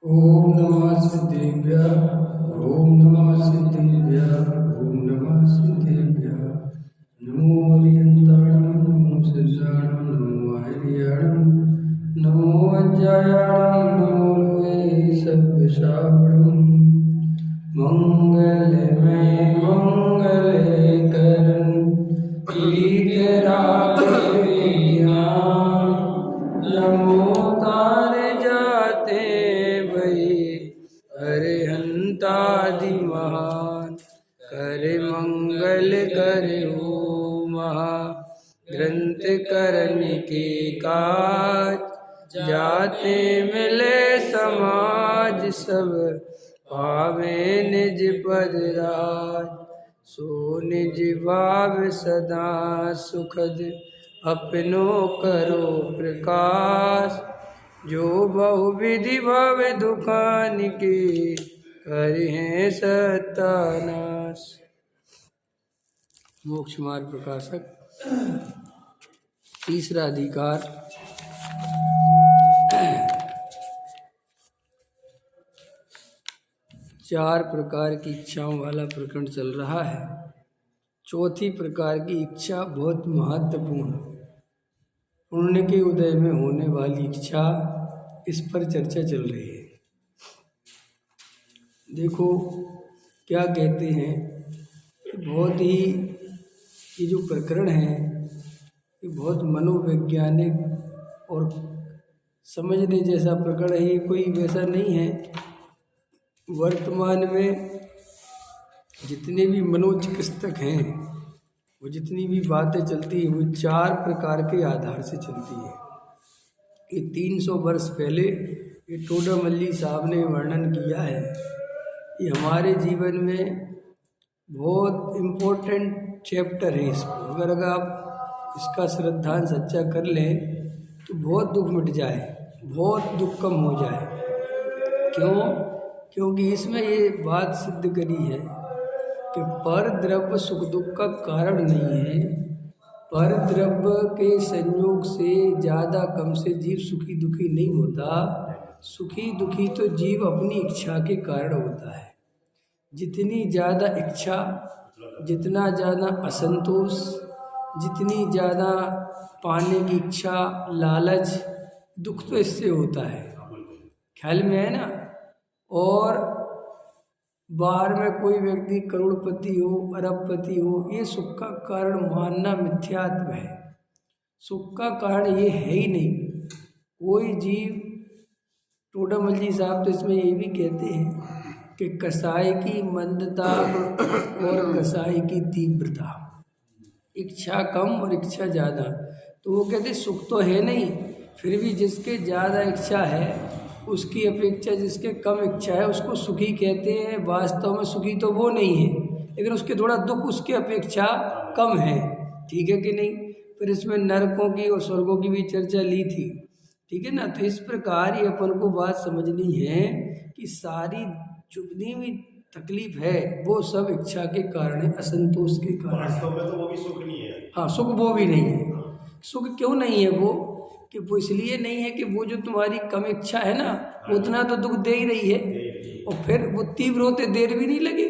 ओम नमः सिद्धेभ्यः। ओम नमः सिद्धेभ्यः। ओम नमः सिद्धेभ्यः। नमो हरियन्ताणं नमो सिद्धाणं नमो हरियाणं नमो अज्जायाणं नमो लोके सव्यसावणं मंगलमय मंगले करन वीतराग विज्ञान नमो तारे जाते भई अरिहंतादि महान करे मंगल करे हो महा ग्रंथ करन के काज जाते मिले समाज सब पावे निज पद राज सो निज भाव सदा सुखद अपनो करो प्रकाश जो बहुविधि भव दुखान के करें सत्यानाश। मोक्ष मार्ग प्रकाशक तीसरा अधिकार चार प्रकार की इच्छाओं वाला प्रकरण चल रहा है। चौथी प्रकार की इच्छा बहुत महत्वपूर्ण, पुण्य के उदय में होने वाली इच्छा, इस पर चर्चा चल रही है। देखो क्या कहते हैं, बहुत ही ये जो प्रकरण है ये बहुत मनोवैज्ञानिक और समझने जैसा प्रकरण है। ये कोई वैसा नहीं है। वर्तमान में जितने भी मनोचिकित्सक हैं, वो जितनी भी बातें चलती हैं वो चार प्रकार के आधार से चलती है। ये 300 वर्ष पहले ये टोडामल्ली साहब ने वर्णन किया है। ये हमारे जीवन में बहुत इम्पोर्टेंट चैप्टर है। इसको अगर आप इसका श्रद्धान सच्चा कर लें तो बहुत दुख मिट जाए, बहुत दुख कम हो जाए। क्यों? क्योंकि इसमें ये बात सिद्ध करी है कि पर द्रव्य सुख दुख का कारण नहीं है। पर द्रव्य के संयोग से ज़्यादा कम से जीव सुखी दुखी नहीं होता। सुखी दुखी तो जीव अपनी इच्छा के कारण होता है। जितनी ज़्यादा इच्छा, जितना ज़्यादा असंतोष, जितनी ज़्यादा पाने की इच्छा, लालच, दुख तो इससे होता है। ख्याल में है ना? और बाहर में कोई व्यक्ति करोड़पति हो, अरबपति हो, ये सुख का कारण मानना मिथ्यात्व है। सुख का कारण ये है ही नहीं। कोई जीव, टोडामल्ली साहब तो इसमें ये भी कहते हैं कि कसाई की मंदता और कसाई की तीव्रता, इच्छा कम और इच्छा ज़्यादा। तो वो कहते सुख तो है नहीं, फिर भी जिसके ज़्यादा इच्छा है उसकी अपेक्षा जिसके कम इच्छा है उसको सुखी कहते हैं। वास्तव में सुखी तो वो नहीं है, लेकिन उसके थोड़ा दुख उसकी अपेक्षा कम है। ठीक है कि नहीं? फिर इसमें नरकों की और स्वर्गों की भी चर्चा ली थी। ठीक है ना? तो इस प्रकार ये अपन को बात समझनी है कि सारी जितनी भी तकलीफ है वो सब इच्छा के कारण है, असंतोष के कारण है। वास्तव में तो वो भी सुख नहीं है। हाँ, सुख वो भी नहीं है। सुख क्यों नहीं है वो? कि वो इसलिए नहीं है कि वो जो तुम्हारी कम इच्छा है ना, उतना तो दुख दे ही रही है, और फिर वो तीव्र होते देर भी नहीं लगी।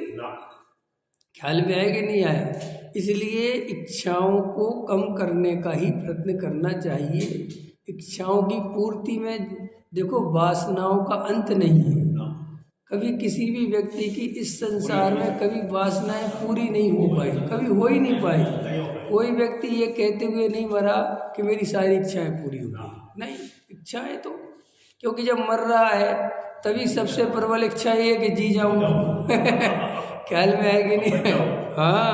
ख्याल में आया कि नहीं आया? इसलिए इच्छाओं को कम करने का ही प्रयत्न करना चाहिए। इच्छाओं की पूर्ति में देखो वासनाओं का अंत नहीं है। कभी किसी भी व्यक्ति की इस संसार में कभी वासनाएं पूरी नहीं हो पाई, कभी हो ही नहीं पाई। कोई व्यक्ति ये कहते हुए नहीं मरा कि मेरी सारी इच्छाएं पूरी हो गई। नहीं, इच्छाएं तो, क्योंकि जब मर रहा है तभी सबसे प्रबल इच्छा ये है कि जी जाऊं। ख्याल में है कि नहीं? हाँ,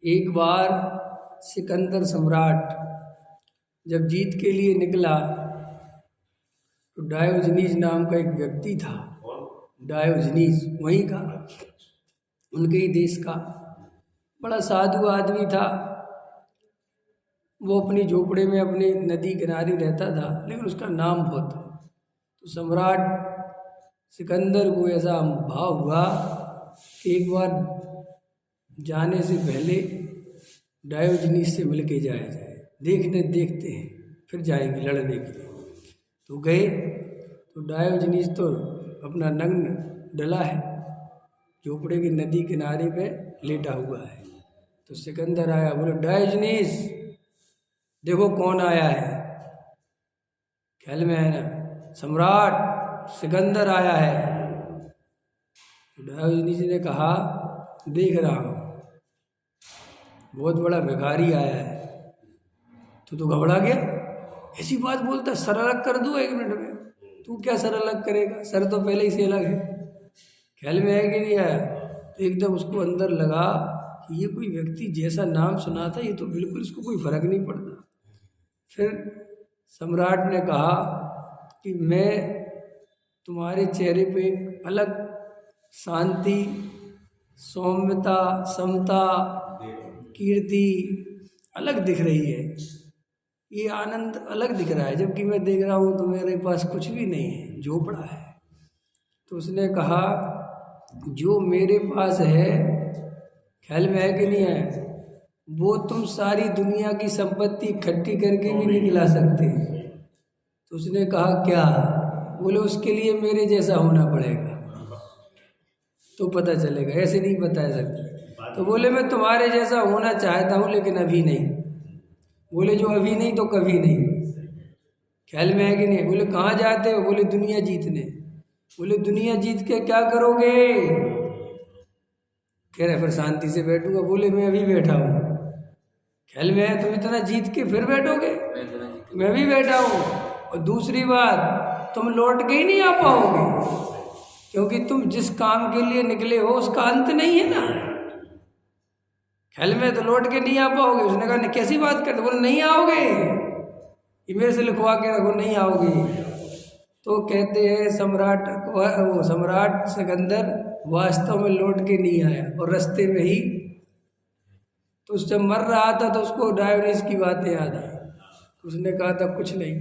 एक बार सिकंदर सम्राट जब जीत के लिए निकला तो डायोजनीज नाम का एक व्यक्ति था। डायोजनीज वहीं का, उनके ही देश का, बड़ा साधु आदमी था। वो अपनी झोपड़े में अपनी नदी किनारे रहता था, लेकिन उसका नाम बहुत था। तो सम्राट सिकंदर को ऐसा भाव हुआ कि एक बार जाने से पहले डायोजनीज से मिल के जाया जाए, देखते हैं फिर जाएंगे लड़ने के लिए। तो गए, तो तो डायोजनीस तो अपना नग्न डला है, झोपड़े की नदी किनारे पे लेटा हुआ है। तो सिकंदर आया, बोले डायोजनीस देखो कौन आया है। ख्याल में है ना, सम्राट सिकंदर आया है। डायोजनीस ने कहा देख रहा हूँ, बहुत बड़ा भिखारी आया है। तो घबरा गया, ऐसी बात बोलता, सर अलग कर दूँ 1 मिनट में। तू क्या सर अलग करेगा, सर तो पहले ही से अलग है। ख्याल में है कि नहीं आया। तो एकदम उसको अंदर लगा कि ये कोई व्यक्ति जैसा नाम सुना था, ये तो बिल्कुल इसको कोई फर्क नहीं पड़ता। फिर सम्राट ने कहा कि मैं तुम्हारे चेहरे पे एक अलग शांति, सौम्यता, समता, कीर्ति अलग दिख रही है, ये आनंद अलग दिख रहा है, जबकि मैं देख रहा हूँ तो मेरे पास कुछ भी नहीं है, झोपड़ा है। तो उसने कहा जो मेरे पास है, ख्याल में है कि नहीं है, वो तुम सारी दुनिया की संपत्ति इकट्ठी करके भी नहीं खिला सकते। तो उसने कहा क्या? बोले उसके लिए मेरे जैसा होना पड़ेगा तो पता चलेगा, ऐसे नहीं बता सकते। तो बोले मैं तुम्हारे जैसा होना चाहता हूँ लेकिन अभी नहीं। बोले जो अभी नहीं तो कभी नहीं। ख्याल में है कि नहीं? बोले कहाँ जाते हो? बोले दुनिया जीतने। बोले दुनिया जीत के क्या करोगे? कह रहे फिर शांति से बैठूंगा। बोले मैं अभी बैठा हूँ। ख्याल में है? तुम इतना जीत के फिर बैठोगे? मैं भी बैठा हूँ। और दूसरी बात, तुम लौट के ही नहीं आ पाओगे, क्योंकि तुम जिस काम के लिए निकले हो उसका अंत नहीं है ना। ख्याल में? तो लौट के नहीं आ पाओगे। उसने कहा कैसी बात करते? बोले नहीं आओगे, ये मेरे से लिखवा के रखो, नहीं आओगे। तो कहते हैं सम्राट सिकंदर वास्तव में लौट के नहीं आया और रास्ते में ही, तो उस जब मर रहा था तो उसको डायोनिस की बातें याद आई। उसने कहा था कुछ नहीं।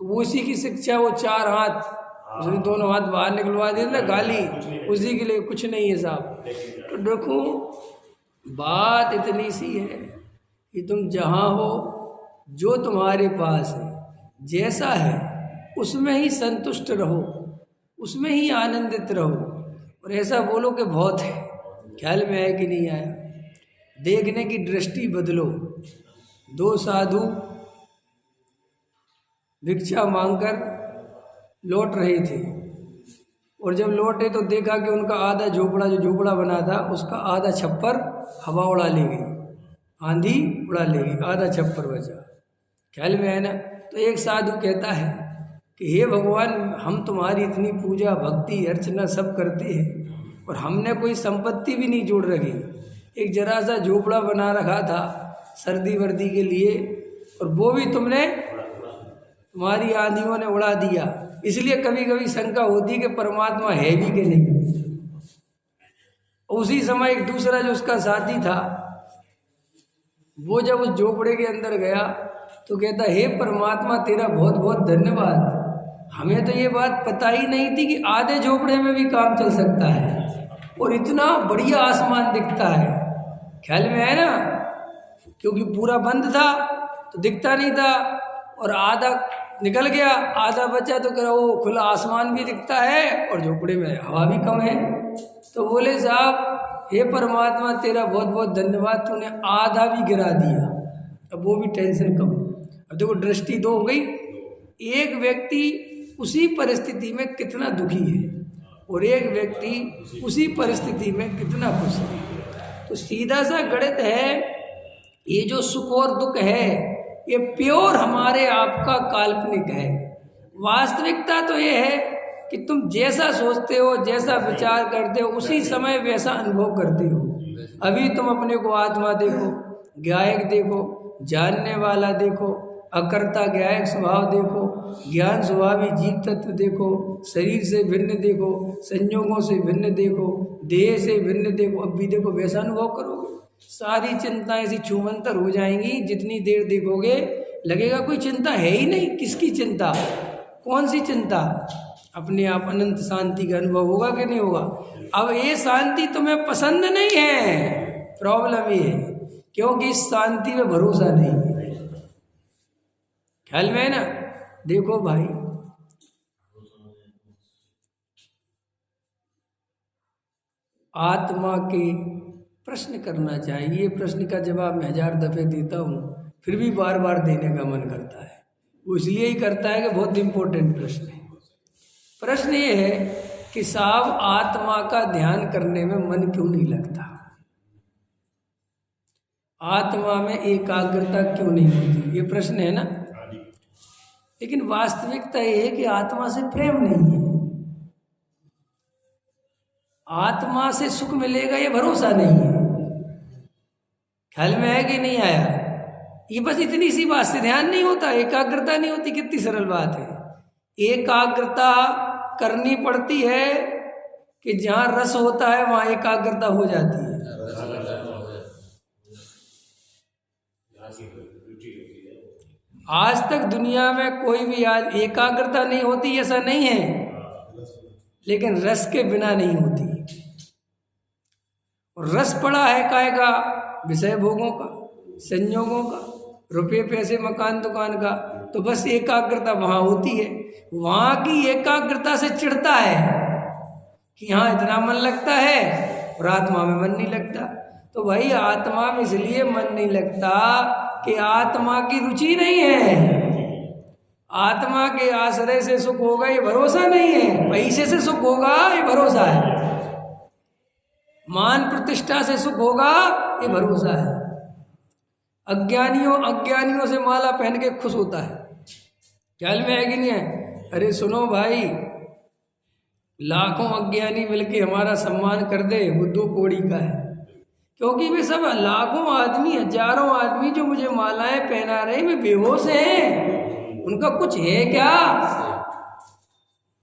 तो वो उसी की शिक्षा, वो 4 हाथ, उसने दोनों हाथ बाहर निकलवा दिए ना, गाली उसी के लिए, कुछ नहीं है साहब। तो देखो बात इतनी सी है कि तुम जहाँ हो, जो तुम्हारे पास है, जैसा है उसमें ही संतुष्ट रहो, उसमें ही आनंदित रहो, और ऐसा बोलो कि बहुत है। ख्याल में है कि नहीं आया? देखने की दृष्टि बदलो। 2 साधु भिक्षा मांगकर लौट रहे थे, और जब लौटे तो देखा कि उनका आधा झोपड़ा, जो झोपड़ा बना था उसका आधा छप्पर हवा उड़ा ले गई, आंधी उड़ा ले गई, आधा छप्पर बचा। ख्याल में है ना? तो एक साधु कहता है कि हे भगवान, हम तुम्हारी इतनी पूजा भक्ति अर्चना सब करते हैं और हमने कोई संपत्ति भी नहीं जोड़ रखी, एक जरा सा झोपड़ा बना रखा था सर्दी वर्दी के लिए, और वो भी तुम्हारी आंधियों ने उड़ा दिया। इसलिए कभी कभी शंका होती है कि परमात्मा है भी कि नहीं। उसी समय एक दूसरा जो उसका साथी था, वो जब उस झोपड़े के अंदर गया तो कहता हे परमात्मा, तेरा बहुत बहुत धन्यवाद, हमें तो ये बात पता ही नहीं थी कि आधे झोपड़े में भी काम चल सकता है और इतना बढ़िया आसमान दिखता है। ख्याल में है ना? क्योंकि पूरा बंद था तो दिखता नहीं था, और आधा निकल गया, आधा बचा तो कह रहा वो खुला आसमान भी दिखता है और झोपड़े में हवा भी कम है। तो बोले साहब हे परमात्मा, तेरा बहुत बहुत धन्यवाद, तूने आधा भी गिरा दिया, अब वो भी टेंशन कम। अब देखो दृष्टि 2 हो गई। एक व्यक्ति उसी परिस्थिति में कितना दुखी है और एक व्यक्ति उसी परिस्थिति में कितना खुश है। तो सीधा सा गणित है, ये जो सुख और दुख है ये प्योर हमारे आपका काल्पनिक है। वास्तविकता तो ये है कि तुम जैसा सोचते हो, जैसा विचार करते हो, उसी समय वैसा अनुभव करते हो। अभी तुम अपने को आत्मा देखो, गायक देखो, जानने वाला देखो, अकर्ता गायक स्वभाव देखो, ज्ञान स्वभावी जीव तत्व देखो, शरीर से भिन्न देखो, संयोगों से भिन्न देखो, देह से भिन्न देखो, अब भी देखो, वैसा अनुभव करोगे। सारी चिंताएं ऐसी छूमंतर हो जाएंगी, जितनी देर देखोगे लगेगा कोई चिंता है ही नहीं। किसकी चिंता? कौन सी चिंता? अपने आप अनंत शांति का अनुभव होगा कि नहीं होगा? अब ये शांति तुम्हें पसंद नहीं है, प्रॉब्लम ये है क्योंकि इस शांति में भरोसा नहीं है। ख्याल में है ना? देखो भाई, आत्मा के प्रश्न करना चाहिए। प्रश्न का जवाब मैं 1000 दफ़े देता हूँ, फिर भी बार बार देने का मन करता है। वो इसलिए ही करता है कि बहुत इम्पोर्टेंट प्रश्न है। प्रश्न ये है कि साहब आत्मा का ध्यान करने में मन क्यों नहीं लगता, आत्मा में एकाग्रता क्यों नहीं होती, ये प्रश्न है ना। लेकिन वास्तविकता ये है कि आत्मा से प्रेम नहीं है, आत्मा से सुख मिलेगा ये भरोसा नहीं है। ख्याल में है कि नहीं आया? ये बस इतनी सी बात से ध्यान नहीं होता, एकाग्रता नहीं होती। कितनी सरल बात है। एकाग्रता करनी पड़ती है कि जहाँ रस होता है वहाँ एकाग्रता हो जाती है। आज तक दुनिया में कोई भी आज एकाग्रता नहीं होती ऐसा नहीं है, लेकिन रस के बिना नहीं होती। और रस पड़ा है काय का? विषय भोगों का, संयोगों का, रुपये पैसे मकान दुकान का। तो बस एकाग्रता वहाँ होती है। वहाँ की एकाग्रता से चिढ़ता है कि यहाँ इतना मन लगता है और आत्मा में मन नहीं लगता। तो भाई आत्मा में इसलिए मन नहीं लगता कि आत्मा की रुचि नहीं है। आत्मा के आश्रय से सुख होगा ये भरोसा नहीं है, पैसे से सुख होगा ये भरोसा है, मान प्रतिष्ठा से सुख होगा ये भरोसा है। अज्ञानियों से माला पहन के खुश होता है। ख्याल में है कि नहीं है? अरे सुनो भाई, लाखों अज्ञानी मिलके हमारा सम्मान कर दे वो 2 कौड़ी का है। क्योंकि वे सब लाखों आदमी, हजारों आदमी जो मुझे मालाएं पहना रहे वे बेहोश हैं। उनका कुछ है क्या?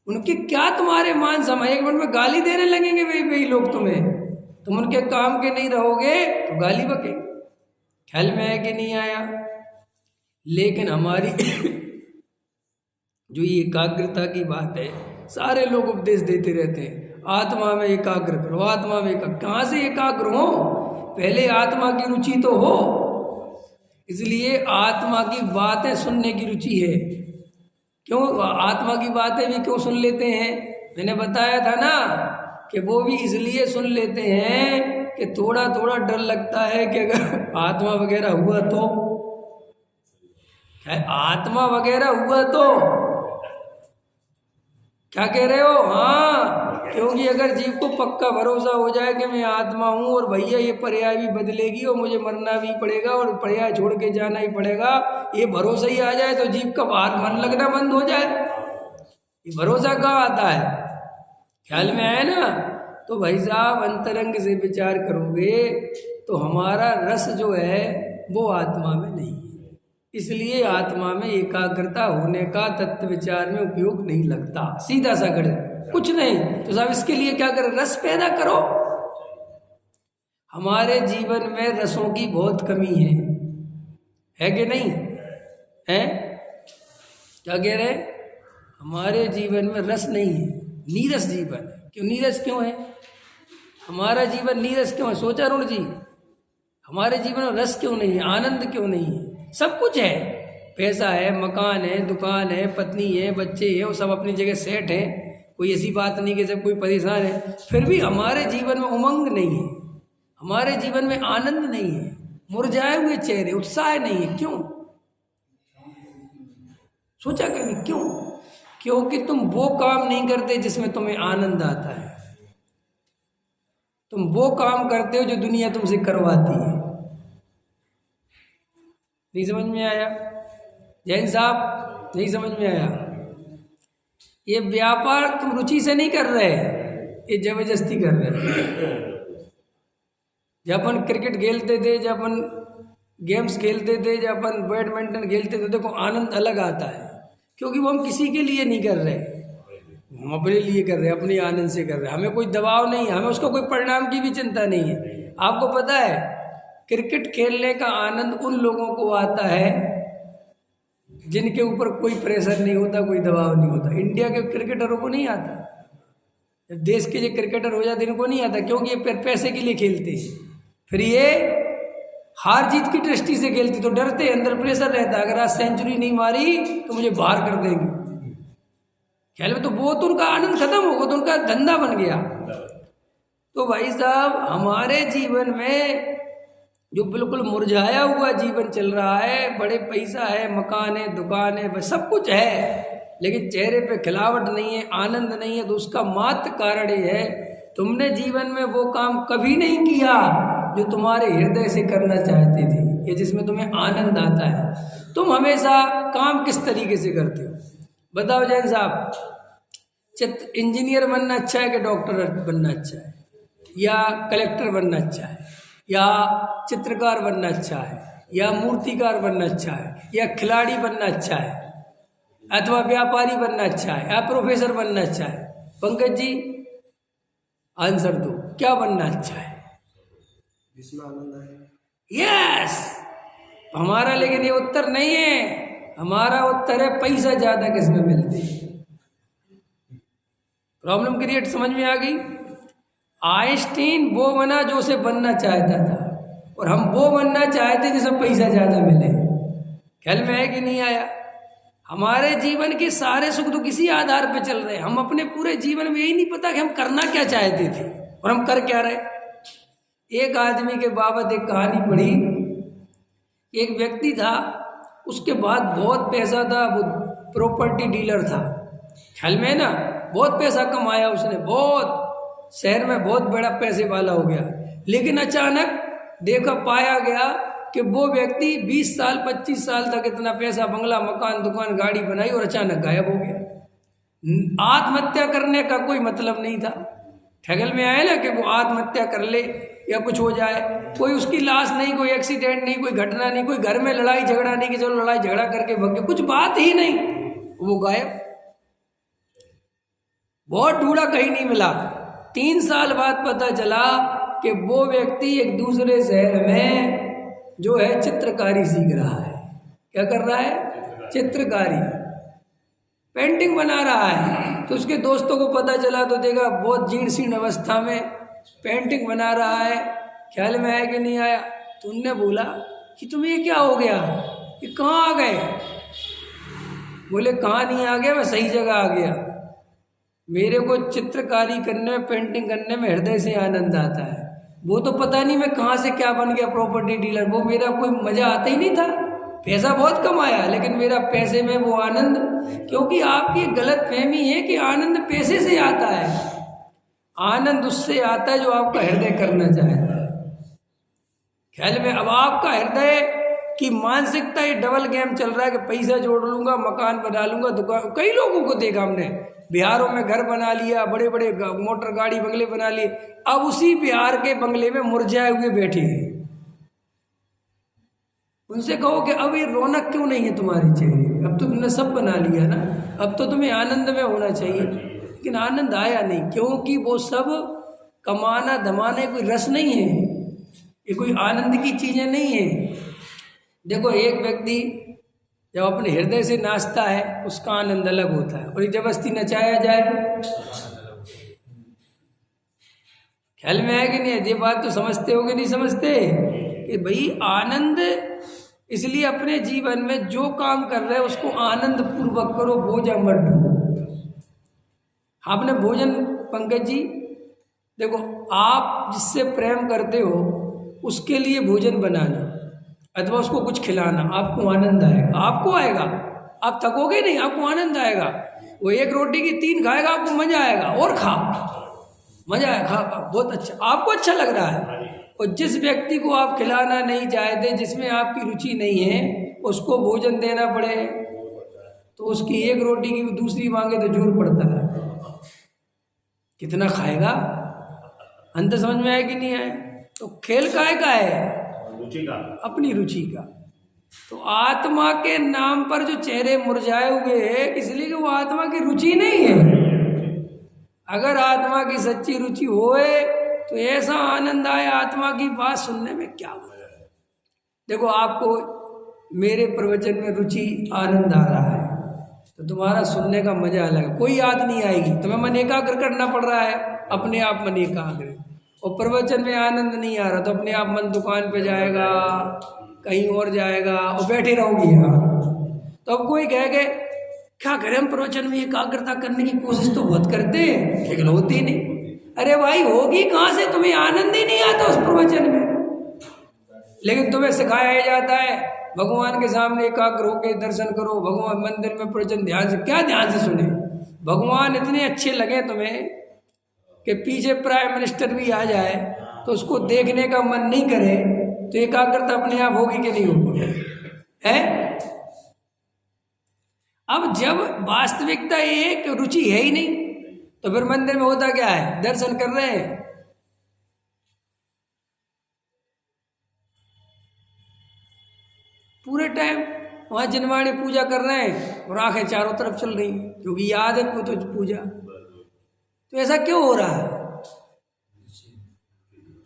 उनके क्या तुम्हारे मान समय? 1 मिनट में गाली देने लगेंगे वही लोग तुम्हें। तुम उनके काम के नहीं रहोगे तो गाली बकेंगे। ख्याल में है कि नहीं आया? लेकिन हमारी जो ये एकाग्रता की बात है, सारे लोग उपदेश देते रहते हैं आत्मा में एकाग्र करो, आत्मा में एकाग्र। कहाँ से एकाग्र हो? पहले आत्मा की रुचि तो हो। इसलिए आत्मा की बातें सुनने की रुचि है। क्यों आत्मा की बातें भी क्यों सुन लेते हैं? मैंने बताया था ना कि वो भी इसलिए सुन लेते हैं कि थोड़ा थोड़ा डर लगता है कि अगर आत्मा वगैरह हुआ तो, आत्मा वगैरह हुआ तो क्या कह रहे हो? हाँ, क्योंकि अगर जीव को पक्का भरोसा हो जाए कि मैं आत्मा हूँ और भैया ये पर्याय भी बदलेगी और मुझे मरना भी पड़ेगा और पर्याय छोड़ के जाना ही पड़ेगा, ये भरोसा ही आ जाए तो जीव का बाहर मन लगना बंद हो जाए। ये भरोसा कहाँ आता है? ख्याल में आया ना? तो भाई साहब अंतरंग से विचार करोगे तो हमारा रस जो है वो आत्मा में नहीं है। इसलिए आत्मा में एकाग्रता होने का तत्व विचार में उपयोग नहीं लगता। सीधा सा गणित, कुछ नहीं। तो साहब इसके लिए क्या करें? रस पैदा करो। हमारे जीवन में रसों की बहुत कमी है कि नहीं है? क्या कह रहे? हमारे जीवन में रस नहीं है, नीरस जीवन है। क्यों नीरस क्यों है? हमारा जीवन नीरस क्यों है? सोचा अरुण जी, हमारे जीवन में रस क्यों नहीं है, आनंद क्यों नहीं है? सब कुछ है, पैसा है, मकान है, दुकान है, पत्नी है, बच्चे हैं, वो सब अपनी जगह सेट है। कोई ऐसी बात नहीं कि सब कोई परेशान है। फिर भी हमारे जीवन में उमंग नहीं है, हमारे जीवन में आनंद नहीं है, मुरझाए हुए चेहरे, उत्साह नहीं है। क्यों? सोचा कभी क्यों? क्योंकि तुम वो काम नहीं करते जिसमें तुम्हें आनंद आता है। तुम वो काम करते हो जो दुनिया तुमसे करवाती है। नहीं समझ में आया? जैन साहब, नहीं समझ में आया? ये व्यापार तुम रुचि से नहीं कर रहे, ये जबरदस्ती कर रहे। जब अपन क्रिकेट खेलते थे, जब अपन गेम्स खेलते थे, जब अपन बैडमिंटन खेलते थे, देखो आनंद अलग आता है। क्योंकि वो हम किसी के लिए नहीं कर रहे, हम अपने लिए कर रहे हैं, अपने आनंद से कर रहे हैं। हमें कोई दबाव नहीं है, हमें उसको कोई परिणाम की भी चिंता नहीं है। आपको पता है क्रिकेट खेलने का आनंद उन लोगों को आता है जिनके ऊपर कोई प्रेशर नहीं होता, कोई दबाव नहीं होता। इंडिया के क्रिकेटरों को नहीं आता। जब देश के जो क्रिकेटर हो जाते इनको नहीं आता, क्योंकि ये पैसे के लिए खेलते हैं। फिर ये हार जीत की दृष्टि से खेलती तो डरते, अंदर प्रेशर रहता, अगर आज सेंचुरी नहीं मारी तो मुझे बाहर कर देंगे। ख्याल में तो वो तो उनका आनंद खत्म हो गया, तो उनका धंधा बन गया। तो भाई साहब हमारे जीवन में जो बिल्कुल मुरझाया हुआ जीवन चल रहा है, बड़े पैसा है, मकान है, दुकान है, बस सब कुछ है, लेकिन चेहरे पे खिलावट नहीं है, आनंद नहीं है, तो उसका मात्र कारण ये है तुमने जीवन में वो काम कभी नहीं किया जो तुम्हारे हृदय से करना चाहते थे या जिसमें तुम्हें आनंद आता है। तुम हमेशा काम किस तरीके से करते हो बताओ जैन साहब? इंजीनियर बनना अच्छा है कि डॉक्टर बनना अच्छा है, या कलेक्टर बनना अच्छा है, या चित्रकार बनना अच्छा है, या मूर्तिकार बनना अच्छा है, या खिलाड़ी बनना अच्छा है, अथवा व्यापारी बनना अच्छा है, या प्रोफेसर बनना अच्छा है? पंकज जी आंसर दो, क्या बनना अच्छा है? जिसमें आनंद आए। यस, हमारा लेकिन ये उत्तर नहीं है। हमारा उत्तर है पैसा ज्यादा किसमें मिलते। प्रॉब्लम क्रिएट समझ में आ गई? आइंस्टीन वो बना जो उसे बनना चाहता था, और हम वो बनना चाहते जिसमें पैसा ज्यादा मिले। ख्याल में है कि नहीं आया? हमारे जीवन के सारे सुख दुख इसी आधार पे चल रहे हैं। हम अपने पूरे जीवन में यही नहीं पता कि हम करना क्या चाहते थे और हम कर क्या रहे। एक आदमी के बाबत एक कहानी पढ़ी। एक व्यक्ति था, उसके बाद बहुत पैसा था, वो प्रॉपर्टी डीलर था, ख्याल में है ना, बहुत पैसा कमाया उसने, बहुत शहर में बहुत बड़ा पैसे वाला हो गया। लेकिन अचानक देखा पाया गया कि वो व्यक्ति 20 साल 25 साल तक इतना पैसा, बंगला, मकान, दुकान, गाड़ी बनाई और अचानक गायब हो गया। आत्महत्या करने का कोई मतलब नहीं था। ठगल में आया ना कि वो आत्महत्या कर ले या कुछ हो जाए, कोई उसकी लाश नहीं, कोई एक्सीडेंट नहीं, कोई घटना नहीं, कोई घर में लड़ाई झगड़ा नहीं कि चलो लड़ाई झगड़ा करके भग गए, कुछ बात ही नहीं, वो गायब। बहुत ढूंढा, कहीं नहीं मिला। 3 साल बाद पता चला कि वो व्यक्ति एक दूसरे शहर में जो है चित्रकारी सीख रहा है। क्या कर रहा है? चित्रकारी, पेंटिंग बना रहा है। तो उसके दोस्तों को पता चला तो देखा बहुत जीर्ण शीर्ण अवस्था में पेंटिंग बना रहा है। ख्याल में आया कि नहीं आया? तो उनने बोला कि तुम्हें ये क्या हो गया, ये कहाँ आ गए? बोले कहाँ नहीं आ गया, मैं सही जगह आ गया। मेरे को चित्रकारी करने में, पेंटिंग करने में हृदय से आनंद आता है। वो तो पता नहीं मैं कहाँ से क्या बन गया प्रॉपर्टी डीलर, वो मेरा कोई मजा आता ही नहीं था। पैसा बहुत कमाया लेकिन मेरा पैसे में वो आनंद, क्योंकि आपकी गलत फहमी है कि आनंद पैसे से आता है। आनंद उससे आता है जो आपका हृदय करना चाहता है। ख्याल में? अब आपका हृदय की मानसिकता ये डबल गेम चल रहा है कि पैसा जोड़ लूंगा, मकान बना लूंगा, दुकान। कई लोगों को देखा हमने, बिहारों में घर बना लिया, बड़े बड़े मोटर गाड़ी बंगले बना लिए, अब उसी बिहार के बंगले में मुरझाए हुए बैठे हैं। उनसे कहो कि अब ये रौनक क्यों नहीं है तुम्हारे चेहरे? अब तो तुमने सब बना लिया ना, अब तो तुम्हें आनंद में होना चाहिए, लेकिन आनंद आया नहीं, क्योंकि वो सब कमाना धमाने कोई रस नहीं है, ये कोई आनंद की चीजें नहीं है। देखो, एक व्यक्ति जब अपने हृदय से नाचता है उसका आनंद अलग होता है, और ये जबरदस्ती नचाया जाए, ख्याल में है कि नहीं? ये बात तो समझते हो कि नहीं समझते कि भाई आनंद, इसलिए अपने जीवन में जो काम कर रहे हैं उसको आनंद पूर्वक करो, भोजन मत ढूंढो। आपने भोजन, पंकज जी देखो, आप जिससे प्रेम करते हो उसके लिए भोजन बनाना अथवा उसको कुछ खिलाना, आपको आनंद आएगा। आपको आएगा, आप थकोगे नहीं, आपको आनंद आएगा। वो 1 रोटी की 3 खाएगा, आपको मजा आएगा, और खा, मजा आएगा, खा, बहुत अच्छा, आपको अच्छा लग रहा है। और जिस व्यक्ति को आप खिलाना नहीं चाहते, जिसमें आपकी रुचि नहीं है, उसको भोजन देना पड़े तो उसकी 1 रोटी की दूसरी मांगे तो जोर पड़ता है, कितना खाएगा? अंत समझ में आया कि नहीं आया? तो खेल काय का है? रुचि का, अपनी रुचि का। तो आत्मा के नाम पर जो चेहरे मुरझाए हुए हैं, इसलिए कि वो आत्मा की रुचि नहीं है। अगर आत्मा की सच्ची रुचि होए तो ऐसा आनंद आए आत्मा की बात सुनने में, क्या होगा। देखो, आपको मेरे प्रवचन में रुचि, आनंद आ रहा है तो तुम्हारा सुनने का मजा अलग है, कोई याद नहीं आएगी, तुम्हें मन एकाग्र करना पड़ रहा है, अपने आप मन एकाग्र। और प्रवचन में आनंद नहीं आ रहा तो अपने आप मन दुकान पे जाएगा, कहीं और जाएगा, और बैठे रहोगी यहाँ। तो अब कोई कहेगा क्या करें, हम प्रवचन में एकाग्रता करने की कोशिश तो बहुत करते हैं लेकिन होती नहीं। अरे भाई होगी कहाँ से, तुम्हें आनंद ही नहीं आता उस प्रवचन में। लेकिन तुम्हें सिखाया ही जाता है भगवान के सामने एकाग्र होकर दर्शन करो, भगवान मंदिर में प्रवचन ध्यान से, क्या ध्यान से सुने, भगवान इतने अच्छे लगे तुम्हें कि पीछे प्राइम मिनिस्टर भी आ जाए तो उसको देखने का मन नहीं करे, तो एकाग्रता अपने आप होगी कि नहीं होगी है। अब जब वास्तविकता एक रुचि है ही नहीं, तो फिर मंदिर में होता क्या है, दर्शन कर रहे हैं, पूरे टाइम वहाँ जिनवाणी पूजा कर रहे हैं और आंखें चारों तरफ चल रही हैं, क्योंकि याद है तो पूजा। तो ऐसा क्यों हो रहा है,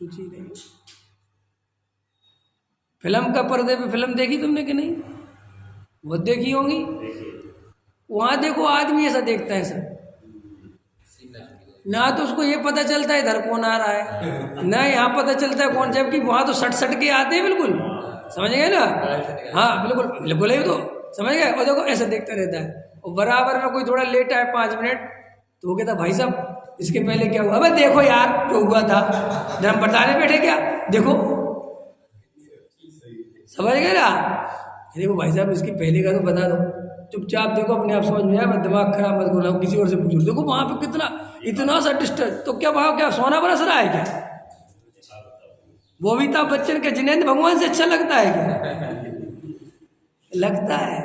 रुचि नहीं। फिल्म का पर्दे पे फिल्म देखी तुमने कि नहीं, वो देखी होगी, वहां देखो आदमी ऐसा देखता है सर, ना तो उसको ये पता चलता है इधर कौन आ रहा है, ना यहाँ पता चलता है कौन, जबकि वहां तो सट सट के आते हैं, बिल्कुल समझ गए ना, हाँ बिल्कुल बिल्कुल ही तो समझ गए। और देखो ऐसा देखता रहता है, और बराबर में कोई थोड़ा लेट आए 5 मिनट तो वो कहता भाई साहब इसके पहले क्या हुआ, अबे देखो यार जो हुआ था, हम बताने बैठे क्या, देखो समझ गए ना, देखो भाई साहब इसकी पहले का तो बता दो, चुपचाप देखो अपने आप समझ में आया, मैं दिमाग खराब मत करो, किसी और से पूछो, देखो वहां पे कितना इतना सा डिस्टर्ब, तो क्या वहां क्या सोना बरस रहा है क्या, वो अमिताभ बच्चन के जिनेंद्र भगवान से अच्छा लगता है क्या, लगता है,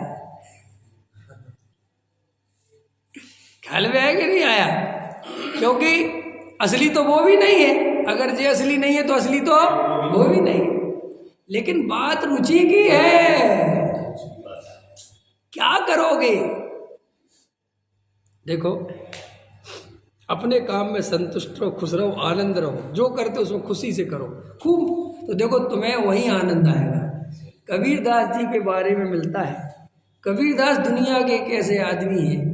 ख्याल में आया कि नहीं आया, क्योंकि असली तो वो भी नहीं है, अगर ये असली नहीं है तो असली तो वो भी नहीं है, लेकिन बात रुचि की है, क्या करोगे। देखो अपने काम में संतुष्ट रहो, खुश रहो, आनंद रहो, जो करते हो उसमें खुशी से करो खूब, तो देखो तुम्हें वही आनंद आएगा। कबीरदास जी के बारे में मिलता है, कबीरदास दुनिया के एक ऐसे आदमी हैं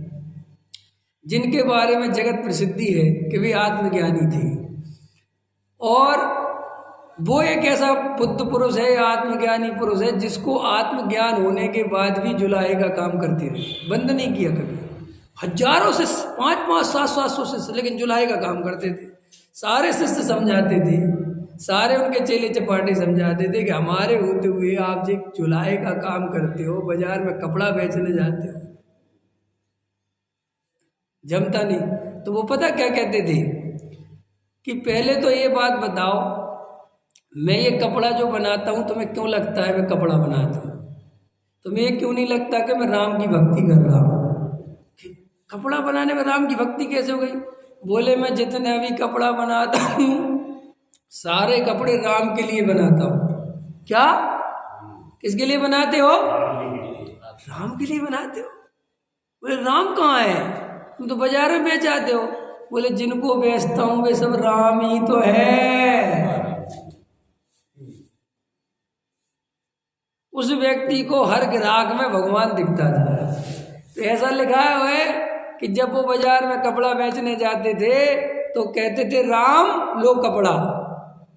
जिनके बारे में जगत प्रसिद्धि है कि वे आत्मज्ञानी थे, और वो एक ऐसा बुद्ध पुरुष है, आत्मज्ञानी पुरुष है, जिसको आत्मज्ञान होने के बाद भी जुलाहे का काम करते रहे, बंद नहीं किया कभी, हजारों से 5-5, 700 शिष्य, लेकिन जुलाहे का काम करते थे। सारे शिष्य समझाते थे, सारे उनके चेले चपाटे समझाते थे कि हमारे होते हुए आप जो जुलाहे का काम करते हो, बाजार में कपड़ा बेचने जाते हो, जमता नहीं। तो वो पता क्या कहते थे कि पहले तो ये बात बताओ, मैं ये कपड़ा जो बनाता हूँ तुम्हें क्यों लगता है मैं कपड़ा बनाता हूँ, तुम्हें ये क्यों नहीं लगता कि मैं राम की भक्ति कर रहा हूँ। कपड़ा बनाने में राम की भक्ति कैसे हो गई, बोले मैं जितने भी कपड़ा बनाता हूँ सारे कपड़े राम के लिए बनाता हूँ। क्या, किसके लिए बनाते हो, राम के लिए बनाते हो। बोले राम कहाँ है, तुम तो बाजार में बेच आते हो। बोले जिनको बेचता हूँ वे सब राम ही तो है। उस व्यक्ति को हर ग्राहक में भगवान दिखता था। तो ऐसा लिखा है कि जब वो बाजार में कपड़ा बेचने जाते थे तो कहते थे राम लो कपड़ा,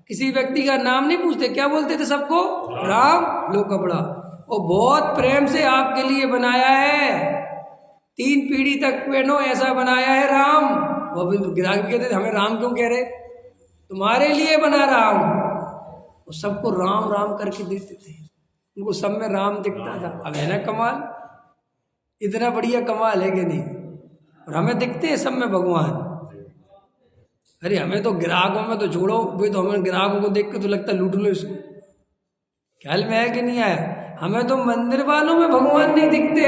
किसी व्यक्ति का नाम नहीं पूछते, क्या बोलते थे सबको, राम लो कपड़ा। और बहुत प्रेम से आपके लिए बनाया है, 3 पीढ़ी तक पहनो, ऐसा बनाया है राम। वो ग्राहक भी कहते थे हमें राम क्यों कह रहे, तुम्हारे लिए बना राम। वो सबको राम राम करके देते थे, उनको सब में राम दिखता था। अब है ना कमाल, इतना बढ़िया कमाल है कि नहीं। और हमें दिखते हैं सब में भगवान। अरे हमें तो ग्राहकों में तो छोड़ो, वे तो हमें ग्राहकों को देख के तो लगता लूट लो इसको, ख्याल में है कि नहीं आया। हमें तो मंदिर वालों में भगवान नहीं दिखते।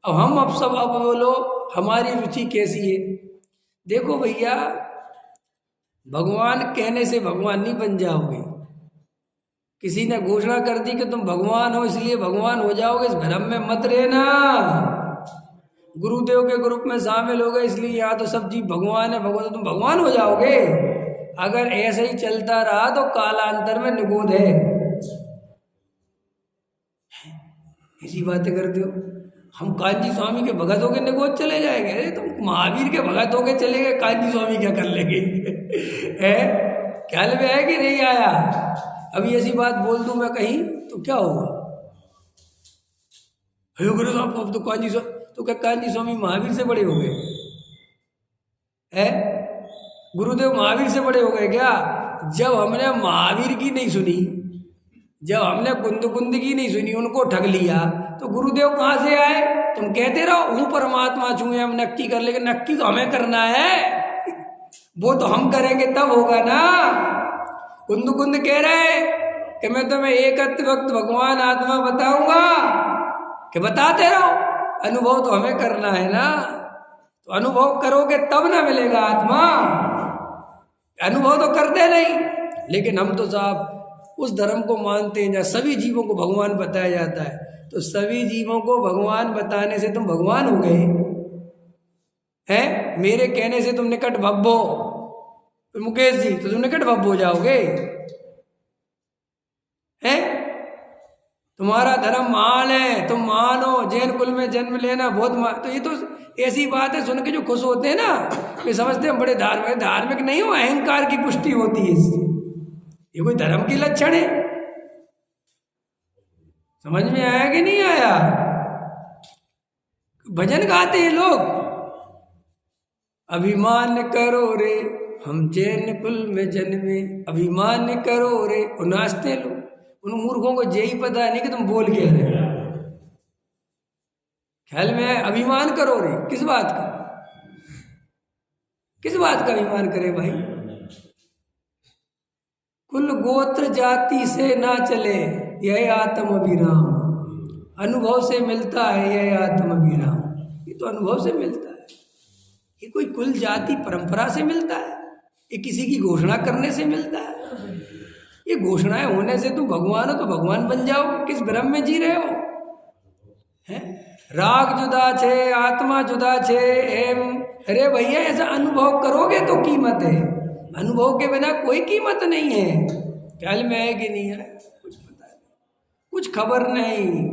अब हम अब बोलो हमारी रुचि कैसी है। देखो भैया, भगवान कहने से भगवान नहीं बन जाओगे। किसी ने घोषणा कर दी कि तुम भगवान हो इसलिए भगवान हो जाओगे, इस भ्रम में मत रहना। गुरुदेव के ग्रुप में शामिल हो गए इसलिए यहाँ तो सब जीव भगवान है, भगवान, तो तुम भगवान हो जाओगे। अगर ऐसे ही चलता रहा तो कालांतर में निगोद है। ऐसी बातें करते हो। हम कांची स्वामी के भगत होके निगोद चले जाएंगे। अरे तुम महावीर के भगत होके चले गए, कांची स्वामी क्या कर लेंगे है, ख्याल में है कि नहीं आया। अभी ऐसी बात बोल दूं मैं कहीं तो क्या होगा, गुरु साहब अब तो कांची स्वामी, तो क्या कांची स्वामी महावीर से बड़े हो गए है। गुरुदेव महावीर से बड़े हो गए क्या? जब हमने महावीर की नहीं सुनी, जब हमने कुंद की नहीं सुनी, उनको ठग लिया, तो गुरुदेव कहाँ से आए? तुम कहते रहो हूँ परमात्मा छूए हम नक्की कर, लेकिन नक्की तो हमें करना है, वो तो हम करेंगे तब होगा ना। कुंद कह रहे कि मैं तुम्हें एक वक्त भगवान आत्मा बताऊंगा, कि बताते रहो, अनुभव तो हमें करना है ना। तो अनुभव करोगे तब ना मिलेगा आत्मा, अनुभव तो करते नहीं। लेकिन हम तो साहब उस धर्म को मानते हैं जहाँ सभी जीवों को भगवान बताया जाता है, तो सभी जीवों को भगवान बताने से तुम भगवान हो गए हैं? मेरे कहने से तुम निकट भब्बो, मुकेश जी, तो तुम निकट भब्बो हो जाओगे हैं? तुम्हारा धर्म महान है, तुम मानो, जैन कुल में जन्म लेना बहुत तो ये तो ऐसी बात है सुन के जो खुश होते हैं ना, वे समझते हैं बड़े धार्मिक। धार्मिक नहीं हो, अहंकार की पुष्टि होती है इससे। ये कोई धर्म की लक्षण है? समझ में आया कि नहीं आया? भजन गाते हैं लोग, अभिमान करो रे हम जैन कुल में जन्मे, अभिमान करो रे। और नाचते लोग, उन मूर्खों को यही पता नहीं कि तुम बोल क्या रहे। ख्याल में है? अभिमान करो रे, किस बात का? किस बात का अभिमान करे भाई? कुल गोत्र जाति से ना चले, यह आत्म अभिराम। अनुभव से मिलता है यह आत्म अभिराम। ये तो अनुभव से मिलता है, ये कोई कुल जाति परंपरा से मिलता है, ये किसी की घोषणा करने से मिलता है। ये घोषणाएं होने से तुम भगवान हो तो भगवान बन जाओगे। किस भ्रम में जी रहे हो? हैं? राग जुदा छे, आत्मा जुदा छे, एम। अरे भैया, ऐसा अनुभव करोगे तो कीमत है, अनुभव के बिना कोई कीमत नहीं है। ख्याल में है कि नहीं है? कुछ पता नहीं, कुछ खबर नहीं।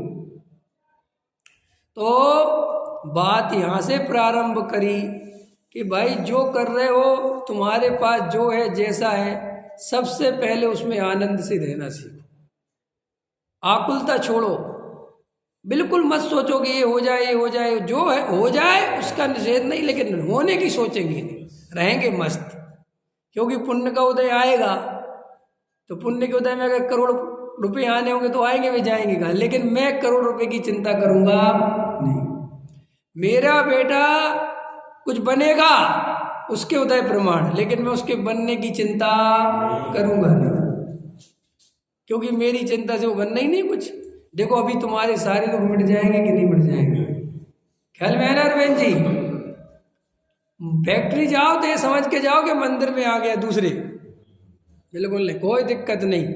तो बात यहाँ से प्रारंभ करी कि भाई जो कर रहे हो, तुम्हारे पास जो है जैसा है, सबसे पहले उसमें आनंद से रहना सीखो। आकुलता छोड़ो, बिल्कुल मत सोचो कि ये हो जाए, ये हो जाए। जो है हो जाए, उसका निषेध नहीं, लेकिन होने की सोचेंगे नहीं, रहेंगे मस्त। क्योंकि पुण्य का उदय आएगा, तो पुण्य के उदय में अगर करोड़ रुपए आने होंगे तो आएंगे भी जाएंगे कहाँ। लेकिन मैं करोड़ रुपए की चिंता करूंगा नहीं। मेरा बेटा कुछ बनेगा, उसके उदय प्रमाण, लेकिन मैं उसके बनने की चिंता करूंगा नहीं, क्योंकि मेरी चिंता से वो बनना ही नहीं कुछ। देखो अभी तुम्हारे सारे लोग मिट जाएंगे कि नहीं मिट जाएंगे? ख्याल में है ना अरविंद जी? फैक्ट्री जाओ तो ये समझ के जाओ कि मंदिर में आ गया दूसरे, बिल्कुल नहीं, कोई दिक्कत नहीं।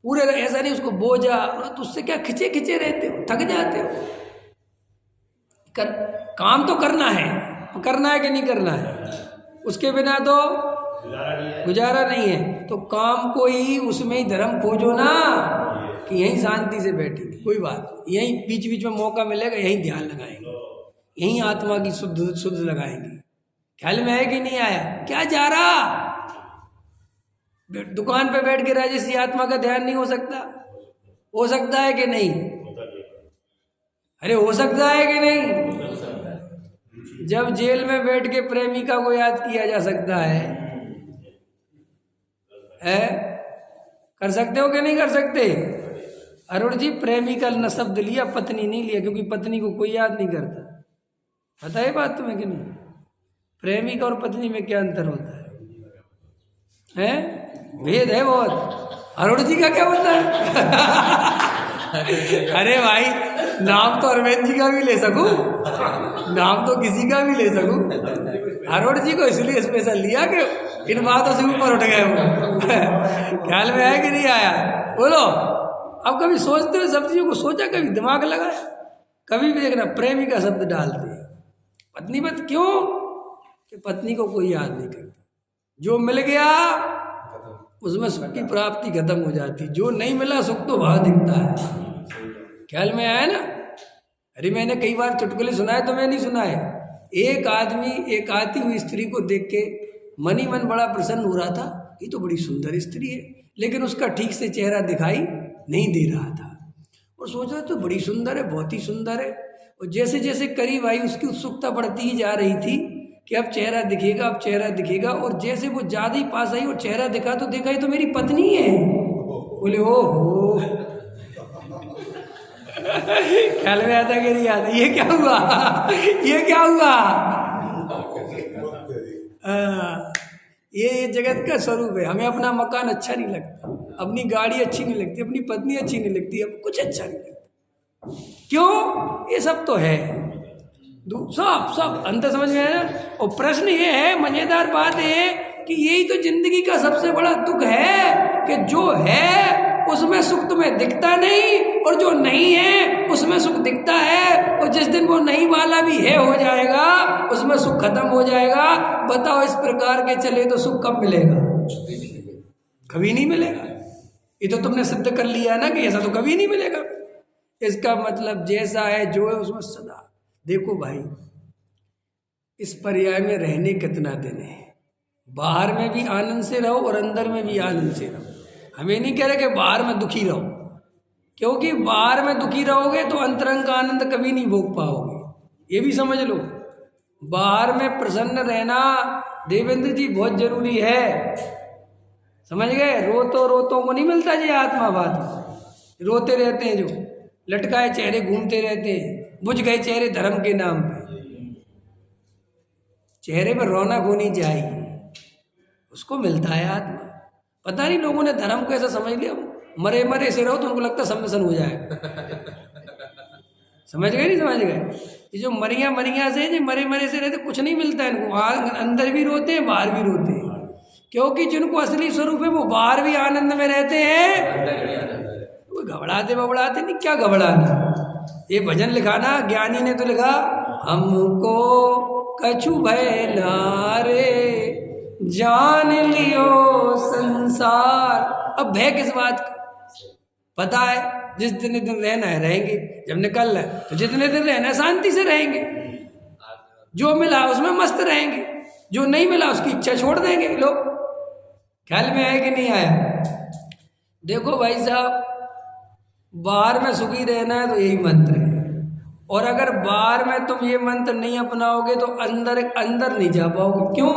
पूरे ऐसा नहीं उसको बोझा, तो उससे क्या खिंचे खिंचे रहते हो, थक जाते हो। काम तो करना है कि नहीं करना है? उसके बिना तो गुजारा नहीं है। तो काम को ही, उसमें ही धर्म खोजो ना, कि यहीं शांति से बैठेंगे, कोई बात, यहीं बीच बीच में मौका मिलेगा, यहीं ध्यान लगाएंगे, यहीं आत्मा की शुद्ध लगाएंगे। ख्याल में है कि नहीं आया? क्या जा रहा दुकान पे बैठ के राजेश जी, आत्मा का ध्यान नहीं हो सकता? हो सकता है कि नहीं? अरे हो सकता है कि नहीं? जब जेल में बैठ के प्रेमिका को याद किया जा सकता है? कर सकते हो कि नहीं कर सकते? अरुण जी, प्रेमिका न शब्द लिया, पत्नी नहीं लिया, क्योंकि पत्नी को कोई याद नहीं करता। पता है बात तुम्हें कि नहीं? प्रेमिका और पत्नी में क्या अंतर होता है? भेद है बहुत। अरुण जी का क्या होता है? अरे भाई, नाम तो अरविंद जी का भी ले सकूं, नाम तो किसी का भी ले सकूं। अरुण जी को इसलिए स्पेशल लिया कि इन बातों से ऊपर उठ गए वो। ख्याल में आया कि नहीं आया? बोलो। अब कभी सोचते हो सब चीजों को? सोचा कभी? दिमाग लगाया कभी भी? देखना, प्रेमिका शब्द डालते हैं, पत्नी मत। क्यों? कि पत्नी को कोई याद नहीं करता। जो मिल गया उसमें सुख की प्राप्ति खत्म हो जाती, जो नहीं मिला सुख तो वहां दिखता है। ख्याल में आया ना? अरे मैंने कई बार चुटकुले सुनाए, तो मैं नहीं सुनाए। एक आदमी एक आती हुई स्त्री को देख के मन ही मन बड़ा प्रसन्न हो रहा था, ये तो बड़ी सुंदर स्त्री है, लेकिन उसका ठीक से चेहरा दिखाई नहीं दे रहा था। और सोच रहा तो बड़ी सुंदर है, बहुत ही सुंदर है। और जैसे जैसे करीब आई, उसकी उत्सुकता बढ़ती ही जा रही थी कि अब चेहरा दिखेगा, अब चेहरा दिखेगा, और जैसे वो ज़्यादा ही पास आई और चेहरा दिखा तो देखा ये तो मेरी पत्नी है। बोले ओ हो ख्याल में आता कि नहीं आता, ये क्या हुआ, ये क्या हुआ। ये जगत का स्वरूप है। हमें अपना मकान अच्छा नहीं लगता, अपनी गाड़ी अच्छी नहीं लगती, अपनी पत्नी अच्छी नहीं लगती, अब कुछ अच्छा नहीं लगता। क्यों? ये सब तो है, सब अंतर समझ में आया ना। और प्रश्न ये है, मजेदार बात है कि यही तो जिंदगी का सबसे बड़ा दुख है कि जो है उसमें सुख तुम्हें दिखता नहीं, और जो नहीं है उसमें सुख दिखता है। और जिस दिन वो नहीं वाला भी है हो जाएगा, उसमें सुख खत्म हो जाएगा। बताओ इस प्रकार के चले तो सुख कब मिलेगा? कभी नहीं मिलेगा। ये तो तुमने सिद्ध कर लिया ना कि ऐसा तो कभी नहीं मिलेगा। इसका मतलब जैसा है जो है उसमें सदा। देखो भाई, इस पर्याय में रहने कितना दिन है। बाहर में भी आनंद से रहो और अंदर में भी आनंद से रहो। हमें नहीं कह रहे कि बाहर में दुखी रहो, क्योंकि बाहर में दुखी रहोगे तो अंतरंग का आनंद कभी नहीं भोग पाओगे। ये भी समझ लो, बाहर में प्रसन्न रहना देवेंद्र जी बहुत जरूरी है। समझ गए? रोतों को नहीं मिलता जी आत्मा बात। रोते रहते हैं, जो लटकाए चेहरे घूमते रहते हैं, बुझ गए चेहरे धर्म के नाम पे। चेहरे पर रौनक होनी चाहिए, उसको मिलता है आत्मा। पता नहीं लोगों ने धर्म को ऐसा समझ लिया, मरे मरे से रहो तो उनको लगता सम्मिशन हो जाएगा। समझ गए? नहीं समझ गए? ये जो मरिया से, जो मरे मरे से रहते, कुछ नहीं मिलता है इनको। अंदर भी रोते हैं, बाहर भी रोते हैं, क्योंकि जिनको असली स्वरूप है वो बाहर भी आनंद में रहते हैं। वो घबराते नहीं, क्या घबराना। ये भजन लिखा ना ज्ञानी ने तो लिखा, हमको कछु भय नारे जान लियो संसार। अब भय किस बात का? पता है जिस दिन रहना है रहेंगे, जब निकलना है तो जितने दिन रहना है शांति से रहेंगे। जो मिला उसमें मस्त रहेंगे, जो नहीं मिला उसकी इच्छा छोड़ देंगे। लोग ख्याल में आया कि नहीं आया? देखो भाई साहब, बाहर में सुखी रहना है तो यही मंत्र है। और अगर बाहर में तुम ये मंत्र नहीं अपनाओगे तो अंदर नहीं जा पाओगे। क्यों?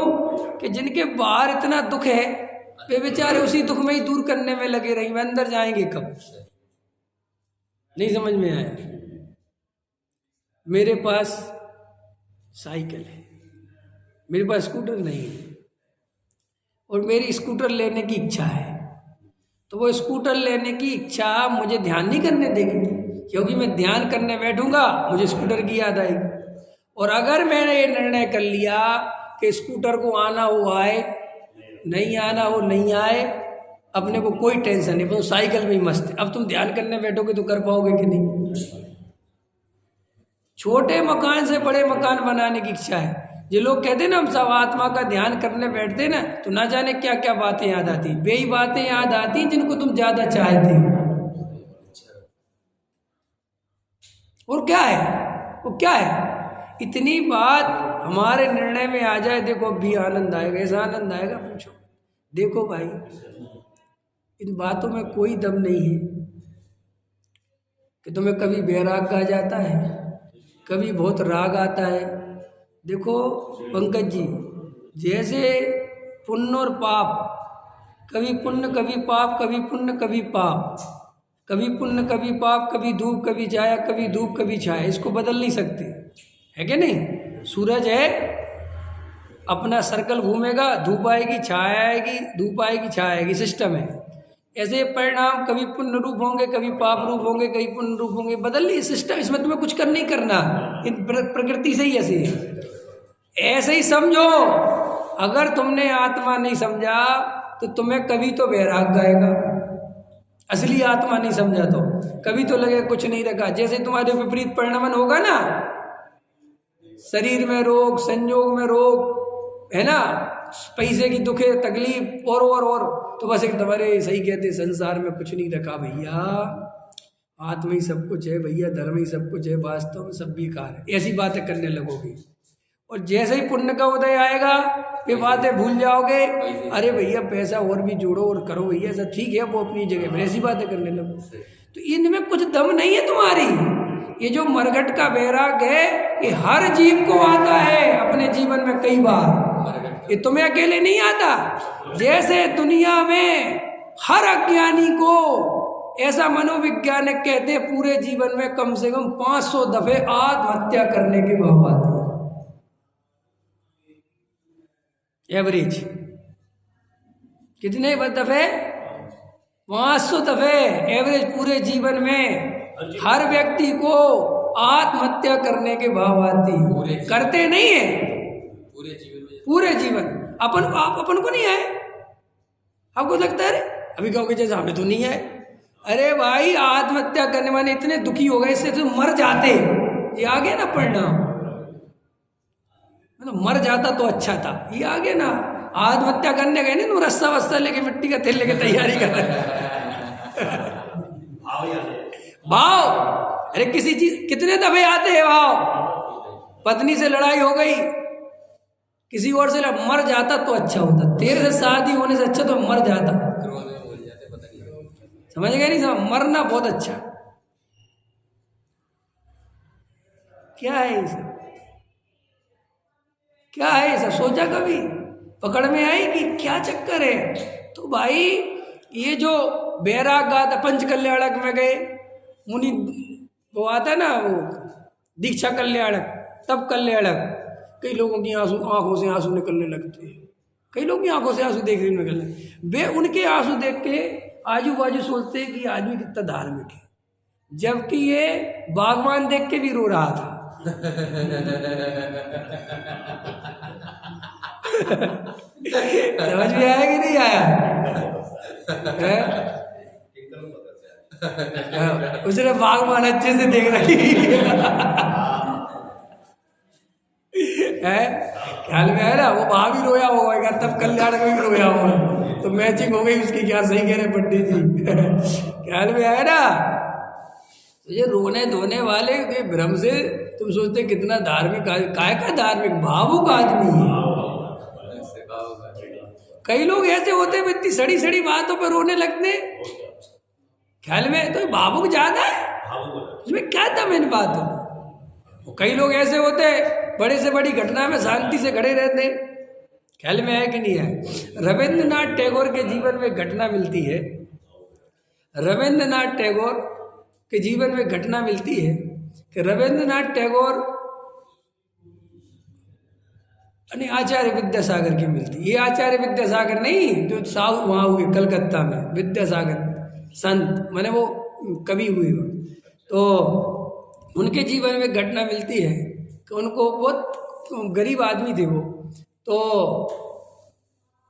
कि जिनके बाहर इतना दुख है वे बेचारे उसी दुख में ही दूर करने में लगे रहेंगे, अंदर जाएंगे कब? नहीं समझ में आया? मेरे पास साइकिल है, मेरे पास स्कूटर नहीं है, और मेरी स्कूटर लेने की इच्छा है। तो वो स्कूटर लेने की इच्छा मुझे ध्यान नहीं करने देगी, क्योंकि मैं ध्यान करने बैठूंगा मुझे स्कूटर की याद आएगी। और अगर मैंने ये निर्णय कर लिया कि स्कूटर को आना हो आए, नहीं आना हो नहीं आए, अपने को कोई टेंशन नहीं, तो साइकिल में ही मस्त है। अब तुम ध्यान करने बैठोगे तो कर पाओगे कि नहीं? छोटे मकान से बड़े मकान बनाने की इच्छा है। ये लोग कहते हैं ना, हम सब आत्मा का ध्यान करने बैठते ना तो ना जाने क्या क्या बातें याद आती, बेई बातें याद आती जिनको तुम ज्यादा चाहते हो। और क्या है वो, क्या है? इतनी बात हमारे निर्णय में आ जाए, देखो अब भी आनंद आएगा। ऐसा आनंद आएगा पूछो। देखो भाई, इन बातों में कोई दम नहीं है कि तुम्हें कभी बैराग आ जाता है, कभी बहुत राग आता है। देखो पंकज जी, जैसे पुण्य और पाप, कभी पुण्य कभी पाप, कभी पुण्य कभी पाप, कभी पुण्य कभी पाप, कभी धूप कभी छाया, कभी धूप कभी छाया, इसको बदल नहीं सकते, है कि नहीं? सूरज है, अपना सर्कल घूमेगा, धूप आएगी छाया आएगी, धूप आएगी छाया आएगी, सिस्टम है। ऐसे परिणाम कभी पुण्य रूप होंगे, कभी पाप रूप होंगे, कभी पुण्य रूप होंगे, बदल नहीं सिस्टम। इसमें तुम्हें कुछ कर नहीं करना, इन प्रकृति से ही ऐसे है। ऐसे ही समझो, अगर तुमने आत्मा नहीं समझा तो तुम्हें कभी तो वैराग आएगा। असली आत्मा नहीं समझा तो कभी तो लगे कुछ नहीं रखा। जैसे तुम्हारे विपरीत परिणमन होगा ना, शरीर में रोग, संयोग में रोग, है ना, पैसे की दुखे तकलीफ और तो बस एक तुम्हारे सही कहते संसार में कुछ नहीं रखा भैया, आत्मा ही सब कुछ है भैया, धर्म ही सब कुछ है, वास्तव में सब बेकार है। ऐसी बातें करने लगोगे और जैसे ही पुण्य का उदय आएगा ये बातें भूल जाओगे। अरे भैया पैसा और भी जोड़ो और करो भैया, सब ठीक है वो अपनी जगह पर, ऐसी बातें करने लगो। तो इनमें कुछ दम नहीं है तुम्हारी, ये जो मरघट का वैराग है ये हर जीव को आता है अपने जीवन में कई बार, ये तुम्हें अकेले नहीं आता। जैसे दुनिया में हर अज्ञानी को, ऐसा मनोवैज्ञानिक कहते हैं पूरे जीवन में कम से कम 500 दफे आत्महत्या करने के भाव आते हैं एवरेज। कितने दफे? 500 दफे एवरेज पूरे जीवन में हर व्यक्ति को आत्महत्या करने के भाव आती है। करते नहीं है पूरे जीवन। अपन को नहीं है। आपको लगता है अभी कहोगे जैसे हमें तो नहीं है। अरे भाई आत्महत्या करने वाले इतने दुखी हो गए इससे तो मर जाते, ये आ गया ना परिणाम। मतलब मर जाता तो अच्छा था, ये आ गया ना। आत्महत्या करने गए ना, रस्सा वस्सा लेके मिट्टी का तेल लेके तैयारी कर रहे भाव। अरे किसी चीज कितने दफे आते हैं भाव। पत्नी से लड़ाई हो गई, किसी और से मर जाता तो अच्छा होता। तेरे से शादी होने से अच्छा तो मर जाता। समझ गए नहीं? समझ, मरना बहुत अच्छा। क्या है ये सब? क्या है ये सब? सोचा कभी? पकड़ में आई कि क्या चक्कर है? तो भाई ये जो बैराग गाथा पंच कल्याणक में गए मुनि, वो आता ना वो दीक्षा कल्याणक, तब कल्याणक। कई लोगों की आंखों से आंसू निकलने लगते हैं, कई लोग की आंखों से आंसू देखने निकलने। वे उनके आंसू देख के आजू बाजू सोचते हैं कि आदमी कितना धार्मिक है, जबकि ये बागवान देख के भी रो रहा था। समझ में आया कि नहीं आया? उसने बागवान अच्छे से देख रखी है, ख्याल में है ना? वो वहां भी रोया होगा, तब कल्याण में भी रोया होगा, तो मैचिंग हो गई उसकी। क्या सही कह रहे पंडित जी? ख्याल में आया ना? तो ये रोने धोने वाले के भ्रम से तुम सोचते कितना धार्मिक, काय का धार्मिक, भावुक आदमी है। कई लोग ऐसे होते हैं इतनी सड़ी सड़ी बातों पर रोने लगते। ख्याल में तो भावुक ज्यादा है, उसमें क्या दम इन बातों। कई लोग ऐसे होते बड़े से बड़ी घटना में शांति से खड़े रहते। ख्याल में है कि नहीं है? रविंद्रनाथ टैगोर के जीवन में घटना मिलती है, रविंद्रनाथ टैगोर के जीवन में घटना मिलती है कि रविंद्रनाथ टैगोर आचार्य विद्यासागर की मिलती। ये आचार्य विद्यासागर नहीं जो साउथ वहाँ हुए कलकत्ता में, विद्यासागर संत माने वो कवि हुए। तो उनके जीवन में घटना मिलती है कि उनको बहुत गरीब आदमी थे वो, तो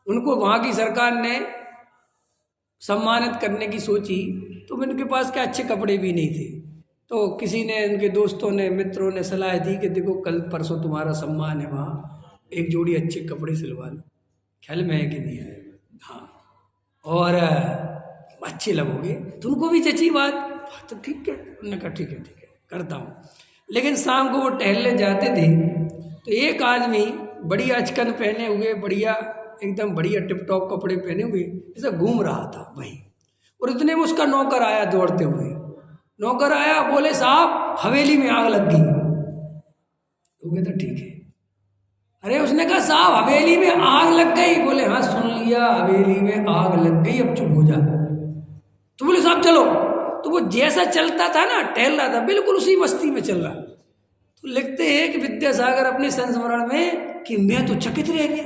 उनको वहाँ की सरकार ने सम्मानित करने की सोची। तो उनके पास क्या अच्छे कपड़े भी नहीं थे। तो किसी ने, उनके दोस्तों ने, मित्रों ने सलाह दी कि देखो कल परसों तुम्हारा सम्मान है, वहाँ एक जोड़ी अच्छे कपड़े सिलवा लो। ख्याल में है कि नहीं है? हाँ, और अच्छे लगोगे। तो उनको भी जची बात, तो ठीक है। उन्होंने कहा ठीक है करता हूँ। लेकिन शाम को वो टहलने जाते थे तो एक आदमी बड़ी अचकन पहने हुए, बढ़िया एकदम बढ़िया टिप टॉप कपड़े पहने हुए ऐसा घूम रहा था वहीं। और इतने में उसका नौकर आया दौड़ते हुए। नौकर आया, बोले साहब हवेली में आग लग गई। वो कहता ठीक है। अरे उसने कहा साहब हवेली में आग लग गई। बोले हाँ सुन लिया, हवेली में आग लग गई, अब चुप हो जा। तो बोले साहब चलो। तो वो जैसा चलता था ना, टहल रहा था, बिल्कुल उसी मस्ती में चल रहा। तो लिखते हैं कि विद्यासागर अपने संस्मरण में कि मैं तो चकित रह गया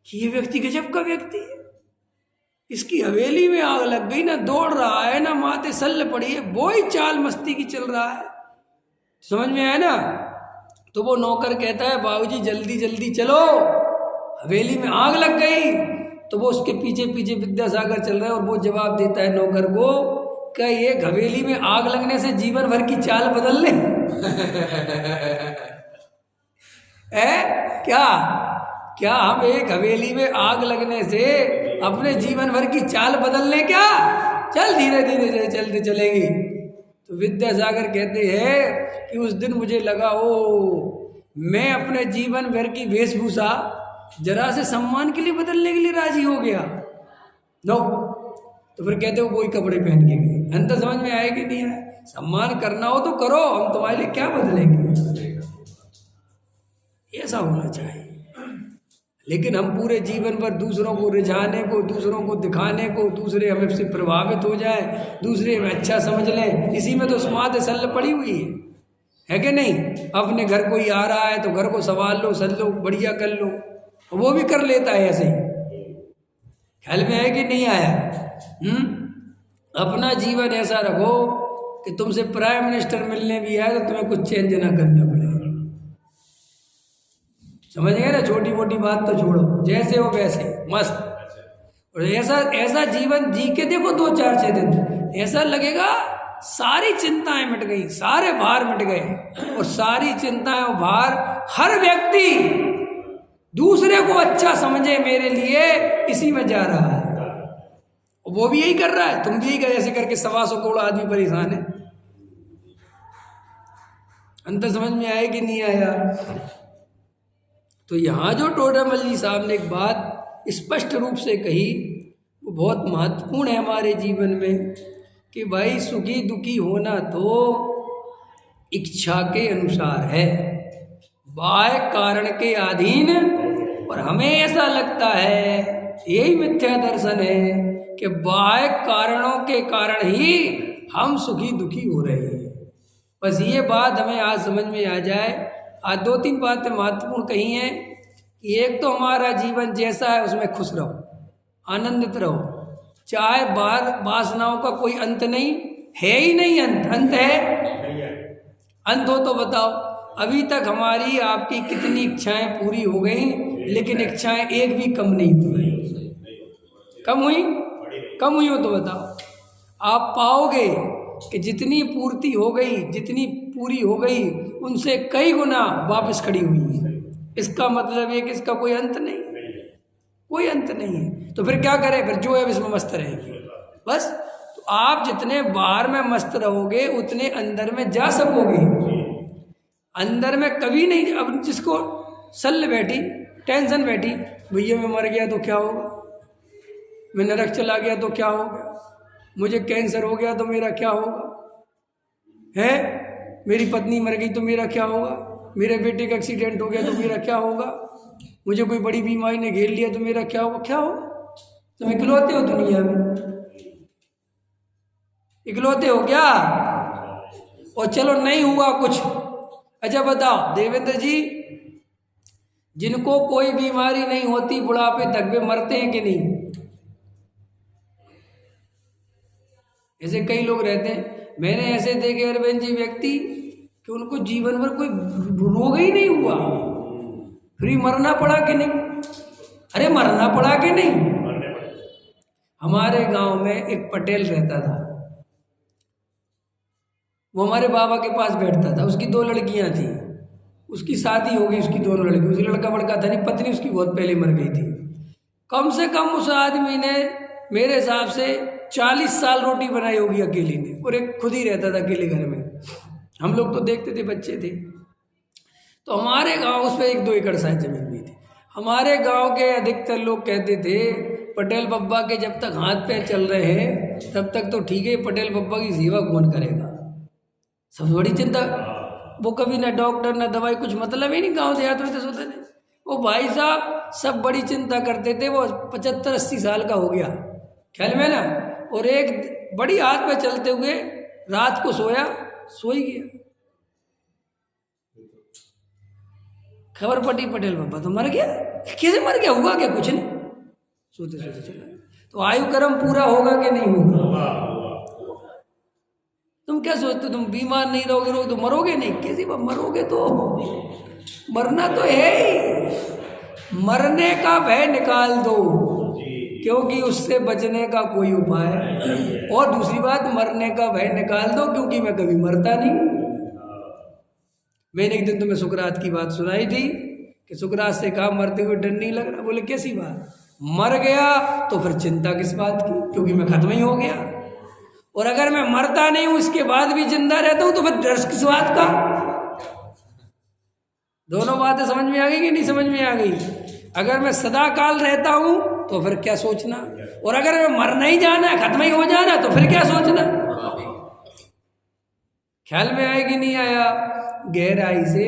कि ये व्यक्ति गजब का व्यक्ति है। इसकी हवेली में आग लग गई, ना दौड़ रहा है ना माथे सल्ल पड़ी है, वो ही चाल मस्ती की चल रहा है। समझ में आया ना? तो वो नौकर कहता है बाबूजी जल्दी जल्दी चलो, हवेली में आग लग गई। तो वो उसके पीछे पीछे विद्यासागर चल रहा है और वो जवाब देता है नौकर को, क्या ये हवेली में आग लगने से जीवन भर की चाल बदल ले? क्या हम एक हवेली में आग लगने से अपने जीवन भर की चाल बदल ले क्या? चल धीरे धीरे चलते चलेंगे। तो विद्यासागर कहते हैं कि उस दिन मुझे लगा मैं अपने जीवन भर की वेशभूषा जरा से सम्मान के लिए बदलने के लिए राजी हो गया। नो, तो फिर कहते वो वही कपड़े पहन के गए। अंतर समझ में आए कि नहीं आए? सम्मान करना हो तो करो, हम तुम्हारे लिए क्या बदलेंगे, ऐसा होना चाहिए। लेकिन हम पूरे जीवन भर दूसरों को रिझाने को, दूसरों को दिखाने को, दूसरे हमें से प्रभावित हो जाए, दूसरे हमें अच्छा समझ लें, इसी में तो समाध सल पड़ी हुई है कि नहीं। अपने घर कोई आ रहा है तो घर को संभाल लो, सल लो, बढ़िया कर लो, वो भी कर लेता है ऐसे ही। ख्याल में है कि नहीं आया? अपना जीवन ऐसा रखो कि तुमसे प्राइम मिनिस्टर मिलने भी आए तो तुम्हें कुछ चेंज ना करना पड़े। समझ गए ना? छोटी मोटी बात तो छोड़ो, जैसे हो वैसे मस्त। और ऐसा जीवन जी के देखो 2-4-6 दिन, ऐसा लगेगा सारी चिंताएं मिट गई, सारे भार मिट गए। और सारी चिंताएं और भार, हर व्यक्ति दूसरे को अच्छा समझे मेरे लिए, इसी में जा रहा है। वो भी यही कर रहा है, तुम भी यही कर, ऐसे करके 125 करोड़ आदमी परेशान है। अंतर समझ में आया कि नहीं आया? तो यहाँ जो टोडामल जी साहब ने एक बात स्पष्ट रूप से कही, वो बहुत महत्वपूर्ण है हमारे जीवन में, कि भाई सुखी दुखी होना तो इच्छा के अनुसार है, बाह्य कारण के अधीन। और हमें ऐसा लगता है, यही मिथ्या दर्शन है, कि बाह्य कारणों के कारण ही हम सुखी दुखी हो रहे हैं। बस ये बात हमें आज समझ में आ जाए। आज 2-3 बातें महत्वपूर्ण कही हैं कि एक तो हमारा जीवन जैसा है उसमें खुश रहो, आनंदित रहो, चाहे वासनाओं का कोई अंत नहीं है, ही नहीं अंत है? अंत हो तो बताओ। अभी तक हमारी आपकी कितनी इच्छाएं पूरी हो गई, लेकिन इच्छाएं एक भी कम नहीं हुई। कम हुई? कम हुई हो तो बताओ। आप पाओगे कि जितनी पूर्ति हो गई, जितनी पूरी हो गई, उनसे कई गुना वापस खड़ी हुई है। इसका मतलब है कि इसका कोई अंत नहीं, कोई अंत नहीं है। तो फिर क्या करें? फिर जो है इसमें मस्त रहेंगे बस। तो आप जितने बाहर में मस्त रहोगे, उतने अंदर में जा सकोगे। अंदर में कभी नहीं। अब जिसको सल बैठी, टेंशन बैठी, भैया मैं मर गया तो क्या होगा, मैं नरक चला गया तो क्या होगा, मुझे कैंसर हो गया तो मेरा क्या होगा, है मेरी पत्नी मर गई तो मेरा क्या होगा, मेरे बेटे का एक्सीडेंट हो गया तो मेरा क्या होगा, मुझे कोई बड़ी बीमारी ने घेर लिया तो मेरा क्या होगा, क्या होगा? तुम इकलौते हो दुनिया में, इकलौते हो क्या? और चलो नहीं हुआ कुछ, अच्छा बताओ देवेंद्र जी, जिनको कोई बीमारी नहीं होती बुढ़ापे तक वे मरते हैं कि नहीं? ऐसे कई लोग रहते हैं। मैंने ऐसे देखे अरविंद जी व्यक्ति कि उनको जीवन भर कोई रोग ही नहीं हुआ, फिर मरना पड़ा कि नहीं? अरे मरना पड़ा कि नहीं? हमारे गांव में एक पटेल रहता था, वो हमारे बाबा के पास बैठता था। उसकी 2 लड़कियां थी, उसकी शादी हो गई, उसकी 2 लड़की, उसकी लड़का बड़का था नहीं, पत्नी उसकी बहुत पहले मर गई थी। कम से कम उस आदमी ने मेरे हिसाब से 40 साल रोटी बनाई होगी अकेले ने, और एक खुद ही रहता था अकेले घर में। हम लोग तो देखते थे, बच्चे थे। तो हमारे गांव उस पर 1-2 एकड़ शायद जमीन भी थी। हमारे गांव के अधिकतर लोग कहते थे पटेल बब्बा के जब तक हाथ पैर चल रहे हैं तब तक तो ठीक है, पटेल बब्बा की सेवा कौन करेगा? सबसे बड़ी चिंता, वो कभी ना डॉक्टर ना दवाई, कुछ मतलब ही नहीं। गाँव देहात में तो सोते थे वो भाई साहब, सब बड़ी चिंता करते थे। वो 75-80 साल का हो गया, ख्याल में ना, और एक बड़ी हाथ में चलते हुए रात को सोया, सो ही गया। खबर पटी पटेल बाबा तो मर गया। कैसे मर गया? हुआ क्या? कुछ नहीं, सोते सोते चला। तो आयु कर्म पूरा होगा कि नहीं होगा? तुम क्या सोचते? तुम बीमार नहीं रहोगे, तो मरोगे नहीं? कैसी बात, मरोगे तो मरना तो है ही। मरने का भय निकाल दो, क्योंकि उससे बचने का कोई उपाय। और दूसरी बात, मरने का भय निकाल दो, क्योंकि मैं कभी मरता नहीं। मैंने एक दिन तुम्हें सुकरात की बात सुनाई थी कि सुकरात से कहा मरते हुए डर नहीं लग रहा। बोले कैसी बात? मर गया तो फिर चिंता किस बात की, क्योंकि मैं खत्म ही हो गया। और अगर मैं मरता नहीं हूं, इसके बाद भी जिंदा रहता हूं, तो फिर डर किस बात का? दोनों बातें समझ में आ गई कि नहीं समझ में आ गई? अगर मैं सदा काल रहता हूं तो फिर क्या सोचना, और अगर मैं मर नहीं जाना, खत्म ही हो जाना, तो फिर क्या सोचना? ख्याल में आया कि नहीं आया? गहराई से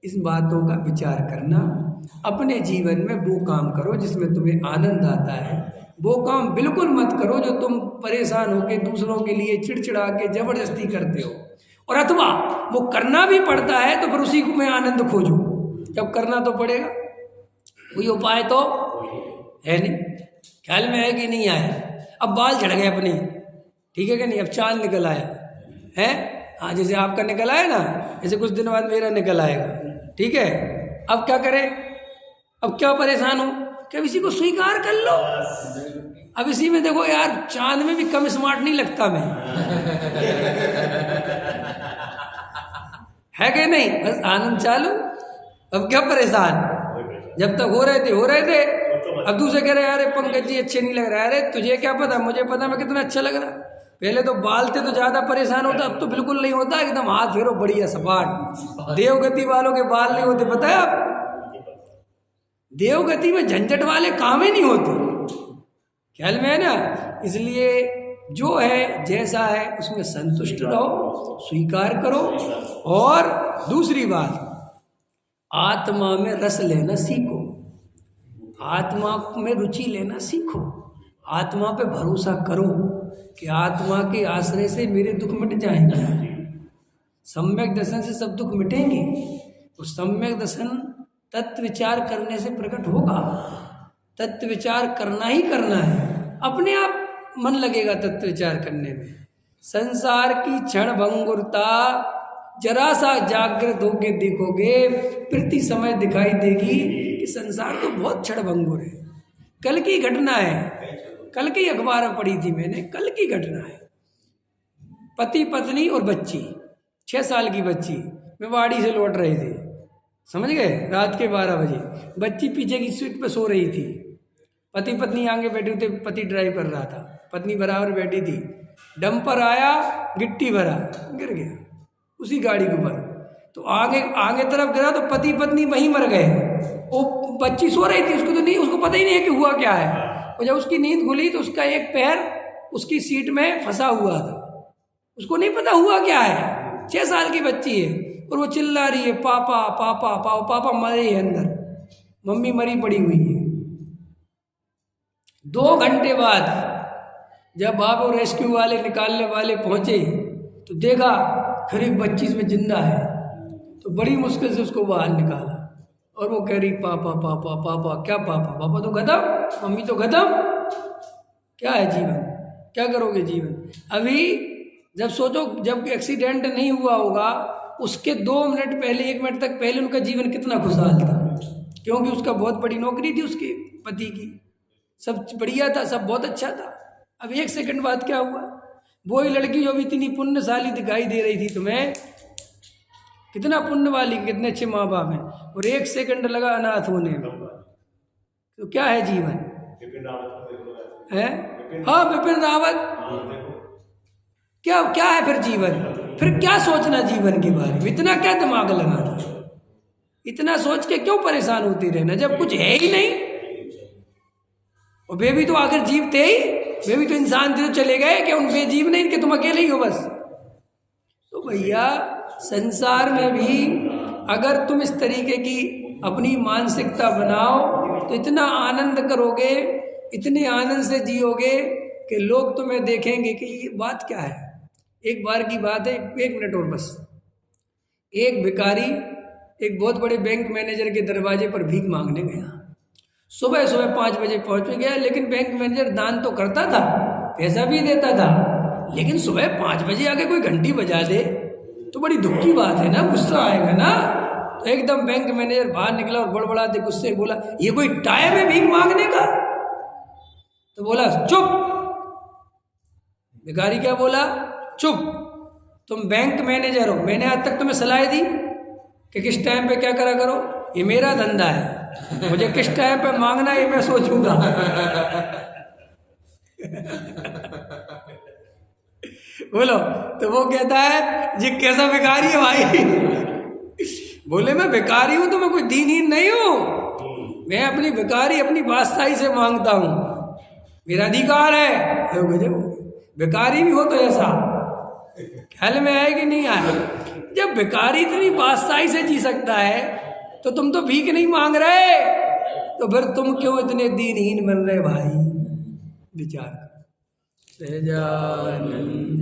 इस बातों का विचार करना, अपने जीवन में वो काम करो जिसमें तुम्हें आनंद आता है, वो काम बिल्कुल मत करो जो तुम परेशान होके दूसरों के लिए चिड़चिड़ा के जबरदस्ती करते हो। और अथवा वो करना भी पड़ता है तो फिर उसी में आनंद खोजो, जब करना तो पड़ेगा। कोई उपाय तो है नहीं। ख्याल में है कि नहीं आया? अब बाल झड़ गए अपने, ठीक है कि नहीं? अब चांद निकल आया है, हाँ, जैसे आपका निकल आया ना, जैसे कुछ दिन बाद मेरा निकल आएगा, ठीक है? अब क्या करें? अब क्या परेशान हो? क्या इसी को स्वीकार कर लो। अब इसी में देखो यार, चांद में भी कम स्मार्ट नहीं लगता मैं, है कि नहीं? बस आनंद चालू। अब क्या परेशान? जब तक हो रहे थे। अब दूसरे कह रहे यार पंकज जी अच्छे नहीं लग रहा है। अरे तुझे क्या पता, मुझे पता मैं कितना अच्छा लग रहा। पहले तो बाल थे तो ज्यादा परेशान होता, अब तो बिल्कुल नहीं होता, एकदम हाथ फेरो बढ़िया सपाट। देवगति वालों के बाल नहीं होते, पता है आपको? देवगति में झंझट वाले काम ही नहीं होते। ख्याल में है ना? इसलिए जो है जैसा है उसमें संतुष्ट रहो, स्वीकार करो। और दूसरी बात, आत्मा में रस लेना सीखो, आत्मा में रुचि लेना सीखो, आत्मा पे भरोसा करो कि आत्मा के आश्रय से मेरे दुख मिट जाएंगे। सम्यक दर्शन से सब दुख मिटेंगे। तो सम्यक दर्शन तत्व विचार करने से प्रकट होगा। तत्व विचार करना ही करना है, अपने आप मन लगेगा तत्व विचार करने में। संसार की क्षण भंगुरता जरा सा जागृत होके देखोगे, प्रति समय दिखाई देगी कि संसार तो बहुत क्षण भंगुर है। कल की घटना है, कल की अखबार में पढ़ी थी मैंने, कल की घटना है। पति पत्नी और बच्ची, 6 साल की बच्ची, मेवाड़ी से लौट रहे थे, समझ गए? रात के 12 बजे। बच्ची पीछे की सीट पर सो रही थी, पति पत्नी आगे बैठे थे। पति ड्राइव कर रहा था, पत्नी बराबर बैठी थी। डंपर आया, गिट्टी भरा, गिर गया उसी गाड़ी के ऊपर। तो आगे तरफ गिरा तो पति पत्नी वहीं मर गए। वो बच्ची सो रही थी, उसको तो नहीं, उसको पता ही नहीं है कि हुआ क्या है। और जब उसकी नींद खुली तो उसका एक पैर उसकी सीट में फंसा हुआ था, उसको नहीं पता हुआ क्या है। 6 साल की बच्ची है और वो चिल्ला रही है पापा पापा पापा। पापा मरे हैं अंदर, मम्मी मरी पड़ी हुई है। 2 घंटे बाद जब बाप और रेस्क्यू वाले निकालने वाले पहुंचे तो देखा फिर एक बच्ची इसमें जिंदा है। तो बड़ी मुश्किल से उसको बाहर निकाला और वो कह रही पापा पापा पापा। क्या पापा? पापा तो खत्म, मम्मी तो खत्म। क्या है जीवन? क्या करोगे जीवन? अभी जब सोचो, जब एक्सीडेंट नहीं हुआ होगा उसके 2 मिनट पहले, 1 मिनट तक पहले उनका जीवन कितना खुशहाल था, क्योंकि उसका बहुत बड़ी नौकरी थी, उसके पति की, सब बढ़िया था, सब बहुत अच्छा था। अब 1 सेकंड बाद क्या हुआ? वही लड़की जो भी इतनी पुण्यशाली दिखाई दे रही थी तुम्हें, कितना पुण्य वाली, कितने अच्छे माँ बाप हैं, और 1 सेकंड लगा अनाथ होने में। तो क्या है जीवन? है? हाँ, विपिन रावत। क्या क्या है फिर जीवन? फिर क्या सोचना जीवन के बारे में? इतना क्या दिमाग लगाना? इतना सोच के क्यों परेशान होती रहना जब कुछ है ही नहीं? और वे भी तो आखिर जीव थे ही, वे भी तो इंसान थे, तो चले गए कि उन बेजीव नहीं कि तुम अकेले ही हो बस। तो भैया संसार में भी अगर तुम इस तरीके की अपनी मानसिकता बनाओ तो इतना आनंद करोगे, इतने आनंद से जियोगे कि लोग तुम्हें देखेंगे कि ये बात क्या है। एक बार की बात है, 1 मिनट और बस। एक भिखारी एक बहुत बड़े बैंक मैनेजर के दरवाजे पर भीख मांगने गया। सुबह 5 बजे पहुंच गया, लेकिन बैंक मैनेजर दान तो करता था, पैसा भी देता था, लेकिन सुबह 5 बजे आके कोई घंटी बजा दे तो बड़ी दुख की बात है ना, गुस्सा आएगा ना। तो एकदम बैंक मैनेजर बाहर निकला और बड़बड़ाते गुस्से बोला, ये कोई टाइम है भीख मांगने का? तो बोला चुप। भिखारी क्या बोला? चुप। तुम बैंक मैनेजर हो, मैंने आज तक तुम्हें सलाह दी कि किस टाइम पे क्या करा करो? ये मेरा धंधा है, मुझे किस टाइम पे मांगना है ये मैं सोचूंगा। बोलो। तो वो कहता है ये कैसा भिखारी है भाई? बोले मैं भिखारी हूं तो मैं कोई दीनहीन नहीं हूं, मैं अपनी भिखारी अपनी बादशाही से मांगता हूं, मेरा अधिकार है। भिखारी भी हो तो ऐसा, ख्याल में आए कि नहीं आए? जब भिखारी इतनी बादशाही से जी सकता है तो तुम तो भीख नहीं मांग रहे, तो फिर तुम क्यों इतने दीनहीन बन रहे भाई? विचार करो। सहजानंद